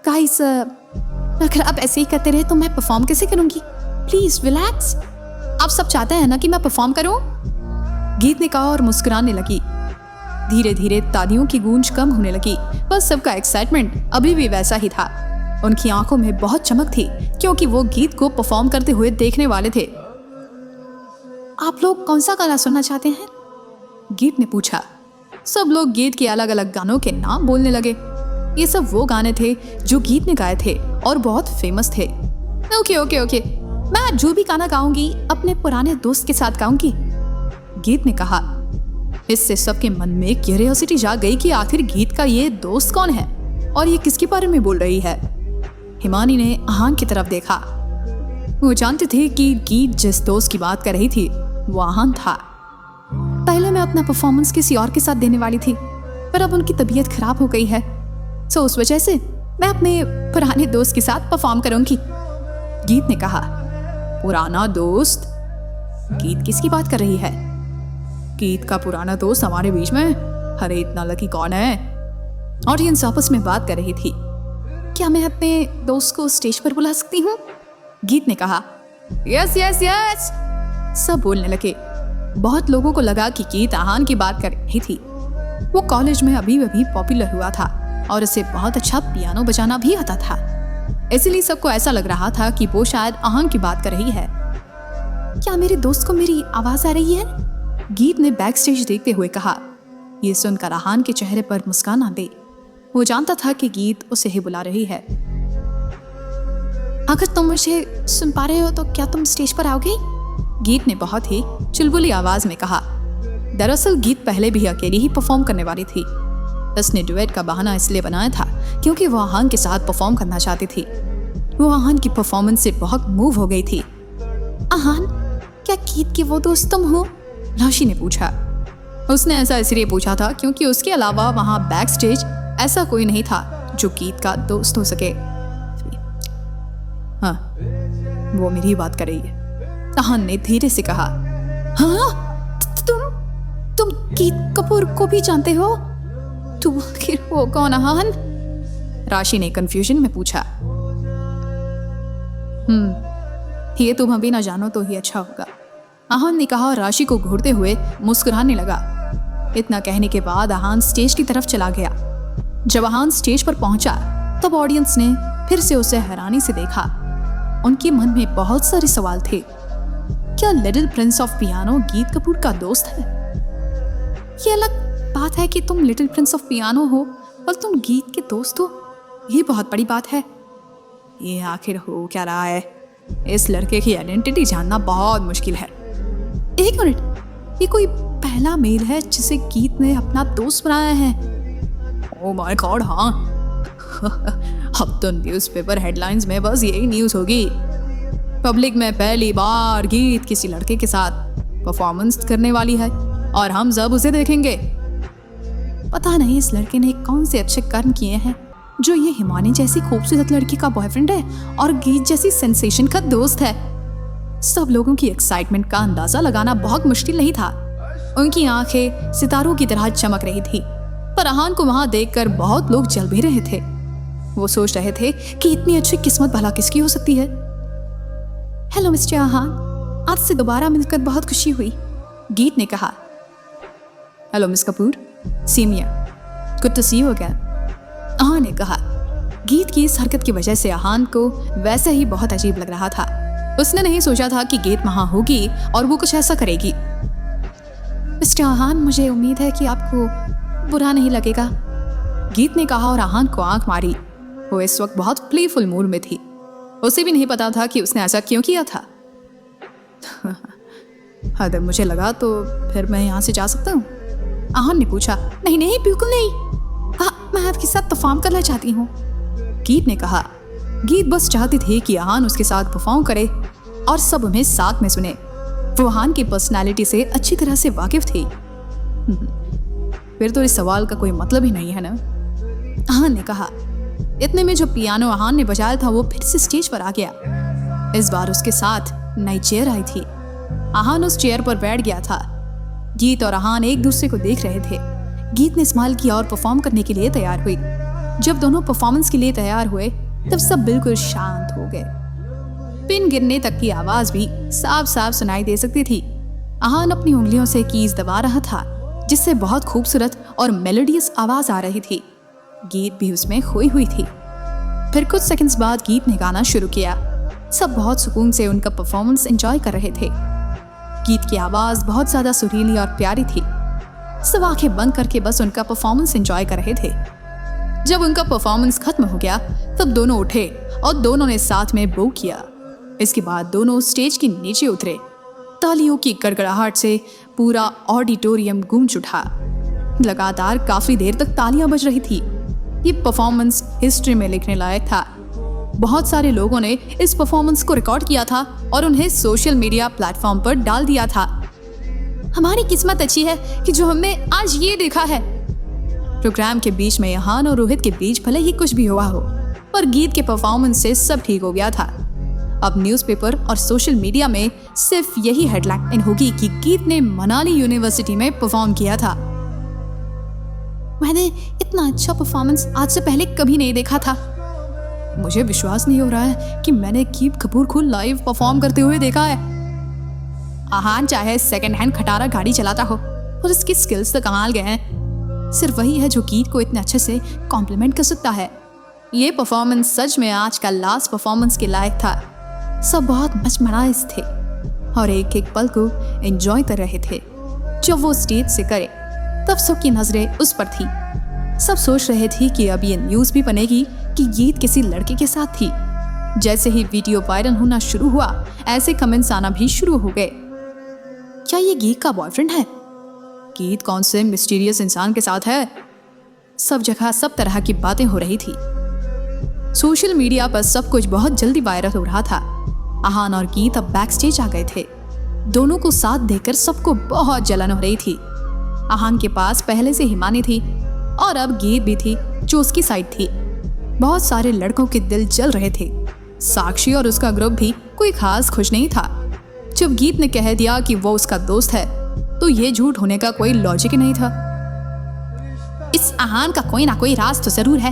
Speaker 2: गाइस, अगर आप ऐसे ही करते रहे तो मैं परफॉर्म कैसे करूंगी? Please relax. आप सब चाहते हैं ना कि मैं परफॉर्म करूं? गीत ने कहा और मुस्कुराने लगी। धीरे धीरे तालियों की गूंज कम होने लगी, पर सबका एक्साइटमेंट अभी भी वैसा ही था। उनकी आंखों में बहुत चमक थी क्योंकि वो गीत को परफॉर्म करते हुए देखने वाले थे। आप लोग कौन सा गाना सुनना चाहते हैं? गीत ने पूछा। सब लोग गीत के अलग अलग गानों के नाम बोलने लगे। ये सब वो गाने थे जो गीत ने गाए थे और बहुत फेमस थे। ओके ओके ओके, मैं जो भी गाना गाऊंगी अपने पुराने दोस्त के साथ गाऊंगी, गीत ने कहा। इससे सबके मन में क्यूरियोसिटी जाग गई कि आखिर गीत का ये दोस्त कौन है और ये किसके बारे में बोल रही है। हिमानी ने आहान की तरफ देखा। वो जानते थे कि गीत जिस दोस्त की बात कर रही थी वो आहान था। पहले मैं अपना परफॉर्मेंस किसी और के साथ देने वाली थी, पर अब उनकी तबीयत खराब हो गई है, तो उस वजह से मैं अपने पुराने दोस्त के साथ परफॉर्म करूंगी, गीत ने कहा। पुराना दोस्त? गीत किसकी बात कर रही है? गीत का पुराना दोस्त हमारे बीच में? अरे इतना लकी कौन है? ऑडियंस आपस में बात कर रही थी। क्या मैं अपने दोस्त को स्टेज पर बुला सकती हूँ? गीत ने कहा। यस यस यस, सब बोलने लगे। बहुत लोगों को लगा कि गीत आहान की बात कर रही थी। वो कॉलेज में अभी अभी पॉपुलर हुआ था और उसे बहुत अच्छा पियानो बजाना भी आता था, इसलिए सबको ऐसा लग रहा था कि वो शायद आहान की बात कर रही है। क्या मेरे दोस्त को मेरी आवाज आ रही है? गीत ने बैक स्टेज देखते हुए कहा। ये सुनकर आहान के चेहरे पर मुस्कान आ गई। वो जानता था कि गीत उसे ही बुला रही है। अगर तुम मुझे सुन पा रहे हो तो क्या तुम स्टेज पर आओगे? गीत ने बहुत ही चुलबुली आवाज में कहा। दरअसल गीत पहले भी अकेली ही परफॉर्म करने वाली थी। उसने डुएट का बहाना इसलिए बनाया था क्योंकि वो आहान के साथ परफॉर्म करना चाहती थी। वो आहान की परफॉर्मेंस से बहुत मूव हो गई थी। आहान, क्या गीत के वो दोस्त तुम हो? राशि ने पूछा। उसने ऐसा इसलिए पूछा था क्योंकि उसके अलावा वहां बैक स्टेज ऐसा कोई नहीं था जो गीत का दोस्त हो सके। हाँ, वो मेरी बात कर रही है, आहान ने धीरे से कहा। हाँ, तुम गीत कपूर को भी जानते हो? तुम आखिर वो कौन आहान? राशि ने कंफ्यूजन में पूछा। ये तुम अभी ना जानो तो ही अच्छा होगा, आहान ने कहा और राशि को घूरते हुए मुस्कुराने लगा। इतना कहने के बाद आहान स्टेज की तरफ चला गया। जब आहान स्टेज पर पहुंचा तब ऑडियंस ने फिर से उसे हैरानी से देखा। उनके मन में बहुत सारे सवाल थे। क्या लिटिल प्रिंस ऑफ पियानो गीत कपूर का दोस्त है? ये अलग बात है कि तुम लिटिल प्रिंस ऑफ पियानो हो और तुम गीत के दोस्त हो, ये बहुत बड़ी बात है। ये आखिर हो क्या रहा है? इस लड़के की आइडेंटिटी जानना बहुत मुश्किल है। एक मिनट, ये कोई पहला मेल है जिसे गीत ने अपना दोस्त बनाया है? ओह माय गॉड, हाँ। अब तो न्यूज़पेपर हेडलाइंस में बस यही न्यूज़ होगी। पब्लिक में पहली बार गीत किसी लड़के के साथ परफॉर्मेंस करने वाली है और हम सब उसे देखेंगे। पता नहीं इस लड़के ने कौन से अच्छे कर्म किए हैं जो ये हिमानी जैसी खूबसूरत लड़की का बॉयफ्रेंड है और गीत जैसी सेंसेशन का दोस्त है। सब लोगों की एक्साइटमेंट का अंदाजा लगाना बहुत मुश्किल नहीं था। उनकी आंखें सितारों की तरह चमक रही थी, पर अहान को वहां देखकर बहुत लोग जल भी रहे थे। वो सोच रहे थे कि इतनी अच्छी किस्मत भला किसकी हो सकती है। हेलो मिस्टर अहान, आज से दोबारा मिलकर बहुत खुशी हुई, गीत ने कहा। Hello miss Kapoor, senior, good to see you again, Ahan ने कहा। गीत की इस हरकत की वजह से अहान को वैसे ही बहुत अजीब लग रहा था। उसने नहीं सोचा था कि गीत वहां होगी और वो कुछ ऐसा करेगी। मिस्टर अहान, मुझे उम्मीद है कि आपको बुरा नहीं लगेगा, गीत ने कहा और अहान को आंख मारी। वो इस वक्त बहुत प्लेफुल मूड में थी। उसे भी नहीं पता था कि उसने ऐसा क्यों किया था। अगर मुझे लगा तो फिर मैं यहाँ से जा सकता हूँ, अहान ने पूछा। नहीं नहीं, बिल्कुल नहीं, मैं आपके साथ परफॉर्म करना चाहती हूँ, गीत ने कहा। गीत बस चाहती थी कि अहान उसके साथ परफॉर्म करे और सब उन्हें साथ में सुने। वो अहान की पर्सनालिटी से अच्छी तरह से वाकिफ थी। फिर तो इस सवाल का कोई मतलब ही नहीं है ना, अहान ने कहा। इतने में जो पियानो अहान ने बजाया था वो फिर से स्टेज पर आ गया। इस बार उसके साथ नई चेयर आई थी। अहान उस चेयर पर बैठ गया था। गीत और अहान एक दूसरे को देख रहे थे। गीत ने स्माइल किया और परफॉर्म करने के लिए तैयार हुई। जब दोनों परफॉर्मेंस के लिए तैयार हुए तब सब बिल्कुल शांत हो गए। पिन गिरने तक की आवाज भी साफ साफ सुनाई दे सकती थी। अहान अपनी उंगलियों से कीज दबा रहा था, जिससे बहुत खूबसूरत और मेलोडियस आवाज आ रही थी। गीत भी उसमें खोई हुई थी। फिर कुछ सेकंड्स बाद गीत ने गाना शुरू किया। सब बहुत सुकून से उनका परफॉर्मेंस एंजॉय कर रहे थे। गीत की आवाज बहुत ज्यादा सुरीली और प्यारी थी। सब आंखें बंद करके बस उनका परफॉर्मेंस एंजॉय कर रहे थे। जब उनका परफॉर्मेंस खत्म हो गया तब दोनों उठे और दोनों ने साथ में बो किया। इसके बाद दोनों स्टेज के नीचे उतरे। तालियों की गड़गड़ाहट से पूरा ऑडिटोरियम गूंज उठा। लगातार काफी देर तक तालियां बज रही थी। ये परफॉर्मेंस हिस्ट्री में लिखने लायक था। बहुत सारे लोगों ने इस परफॉर्मेंस को रिकॉर्ड किया था और उन्हें सोशल मीडिया प्लेटफॉर्म पर डाल दिया था। हमारी किस्मत अच्छी है कि जो हमने आज ये देखा है। प्रोग्राम के बीच में अहान और रोहित के बीच भले ही कुछ भी हुआ हो, पर गीत के परफॉर्मेंस से सब ठीक हो गया था। अब न्यूज़पेपर और सोशल मीडिया में सिर्फ यही हेडलाइन होगी कि गीत ने मनाली यूनिवर्सिटी में परफॉर्म किया था। मैंने इतना अच्छा परफॉर्मेंस आज से पहले कभी नहीं देखा था। मुझे विश्वास नहीं हो रहा है कि मैंने गीत कपूर को लाइव परफॉर्म करते हुए देखा है। अहान चाहे सेकंड हैंड खटारा गाड़ी चलाता हो और उसकी स्किल्स तो कमाल गए हैं। सिर्फ वही है जो गीत को इतने अच्छे से कॉम्प्लीमेंट कर सकता है। ये परफॉर्मेंस सच में आज का लास्ट परफॉर्मेंस के लायक था। सब बहुत मचमनाइज थे और एक एक पल को एंजॉय कर रहे थे। जब वो स्टेज से करे तब सबकी नजरें उस पर थी। सब सोच रहे थे कि अब ये न्यूज़ भी बनेगी कि गीत किसी लड़के के साथ थी। जैसे ही वीडियो वायरल होना शुरू हुआ, ऐसे कमेंट्स आना भी शुरू हो गए। क्या ये गीत का बॉयफ्रेंड है? गीत कौन से मिस्टीरियस इंसान के साथ है? सब जगह सब तरह की बातें हो रही थी। सोशल मीडिया पर सब कुछ बहुत जल्दी वायरल हो रहा था। अहान और गीत अब बैक स्टेज आ गए थे। दोनों को साथ देखकर सबको बहुत जलन हो रही थी। अहान के पास पहले से हिमानी थी और अब गीत भी थी जो उसकी साइड थी। बहुत सारे लड़कों के दिल जल रहे थे। साक्षी और उसका ग्रुप भी कोई खास खुश नहीं था। जब गीत ने कह दिया कि वो उसका दोस्त है तो ये झूठ होने का कोई लॉजिक ही नहीं था। इस अहान का कोई ना कोई राज तो जरूर है,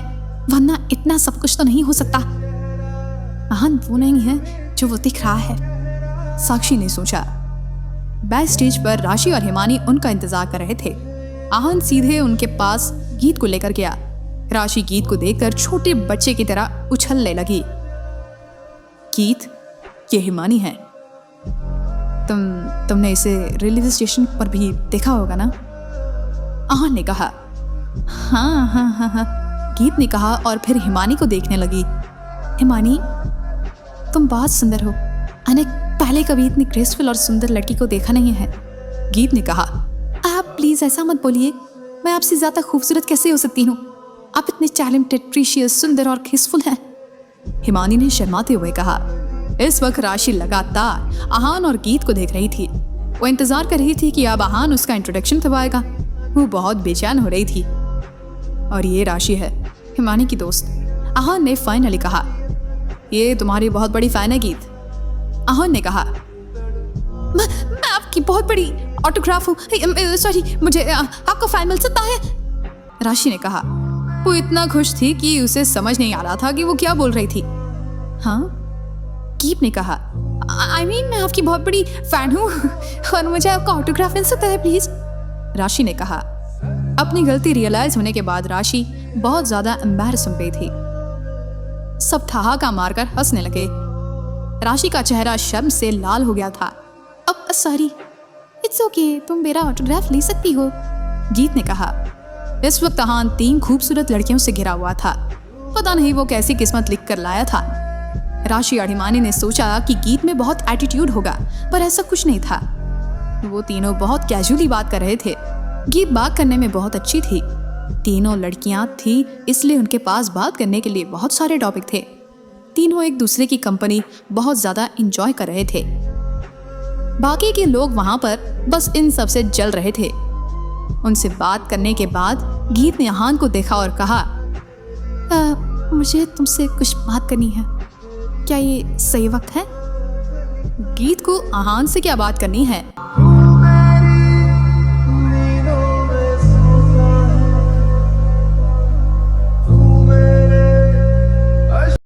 Speaker 2: वरना इतना सब कुछ तो नहीं हो सकता। अहान वो नहीं है जो वो दिख रहा है, साक्षी ने सोचा। बैक स्टेज पर राशि और हिमानी उनका इंतजार कर रहे थे। अहान सीधे उनके पास गीत को लेकर गया। राशि गीत को देखकर छोटे बच्चे की तरह उछलने लगी। गीत, ये हिमानी है। तुमने इसे रेलवे स्टेशन पर भी देखा होगा ना? अहान ने कहा। हाँ, गीत ने कहा और फिर हिमानी को देखने लगी। हिमानी, तुम बहुत सुंदर हो। मैंने पहले कभी इतनी ग्रेसफुल और सुंदर लड़की को देखा नहीं है, गीत ने कहा। आप प्लीज ऐसा मत बोलिए, मैं आपसे ज्यादा खूबसूरत कैसे हो सकती हूँ? आप इतने टैलेंटेड, प्रीशियस, सुंदर और ग्रेसफुल हैं, हिमानी ने शर्माते हुए कहा। इस वक्त राशि लगातार अहान और गीत को देख रही थी। वो इंतजार कर रही थी कि अब अहान उसका इंट्रोडक्शन करवाएगा। वो बहुत बेचैन हो रही थी। और ये राशि है, हिमानी की दोस्त। आहान ने फाइनली कहा, ये तुम्हारी बहुत बड़ी फैन है गीत। आहान ने कहा, मैं आपकी बहुत बड़ी ऑटोग्राफ हूँ, सॉरी, मुझे आपका फैन मिल सकता है? राशि ने कहा। वो इतना खुश थी कि उसे समझ नहीं आ रहा था कि वो क्या बोल रही थी। हाँ? गीत ने कहा, I mean, मैं आपकी बहुत बड़ी फैन हूँ और मुझे आपका ऑटोग्राफ मिल सकता है प्लीज? राशि ने कहा। अपनी गलती रियलाइज होने के बाद राशि बहुत ज्यादा एम्बैरस हो गई थी। सब ठहाका मारकर हंसने लगे। राशि का चेहरा शर्म से लाल हो गया था। अब सॉरी, इट्स ओके, तुम मेरा ऑटोग्राफ ले सकती हो, गीत ने कहा। इस वक्त आहान 3 खूबसूरत लड़कियों से घिरा हुआ था। पता नहीं वो कैसी किस्मत लिख कर लाया था। राशि अढ़िमानी ने सोचा कि गीत में बहुत एटीट्यूड होगा, पर ऐसा कुछ नहीं था। वो तीनों बहुत कैजुअली बात कर रहे थे। गीत बात करने में बहुत अच्छी थी। तीनों लड़कियां थी, इसलिए उनके पास बात करने के लिए बहुत सारे टॉपिक थे। तीनों एक दूसरे की कंपनी बहुत ज्यादा एंजॉय कर रहे थे। बाकी के लोग वहां पर बस इन सब से जल रहे थे। उनसे बात करने के बाद गीत ने आहान को देखा और कहा, मुझे तुमसे कुछ बात करनी है, क्या ये सही वक्त है? गीत को आहान से क्या बात करनी है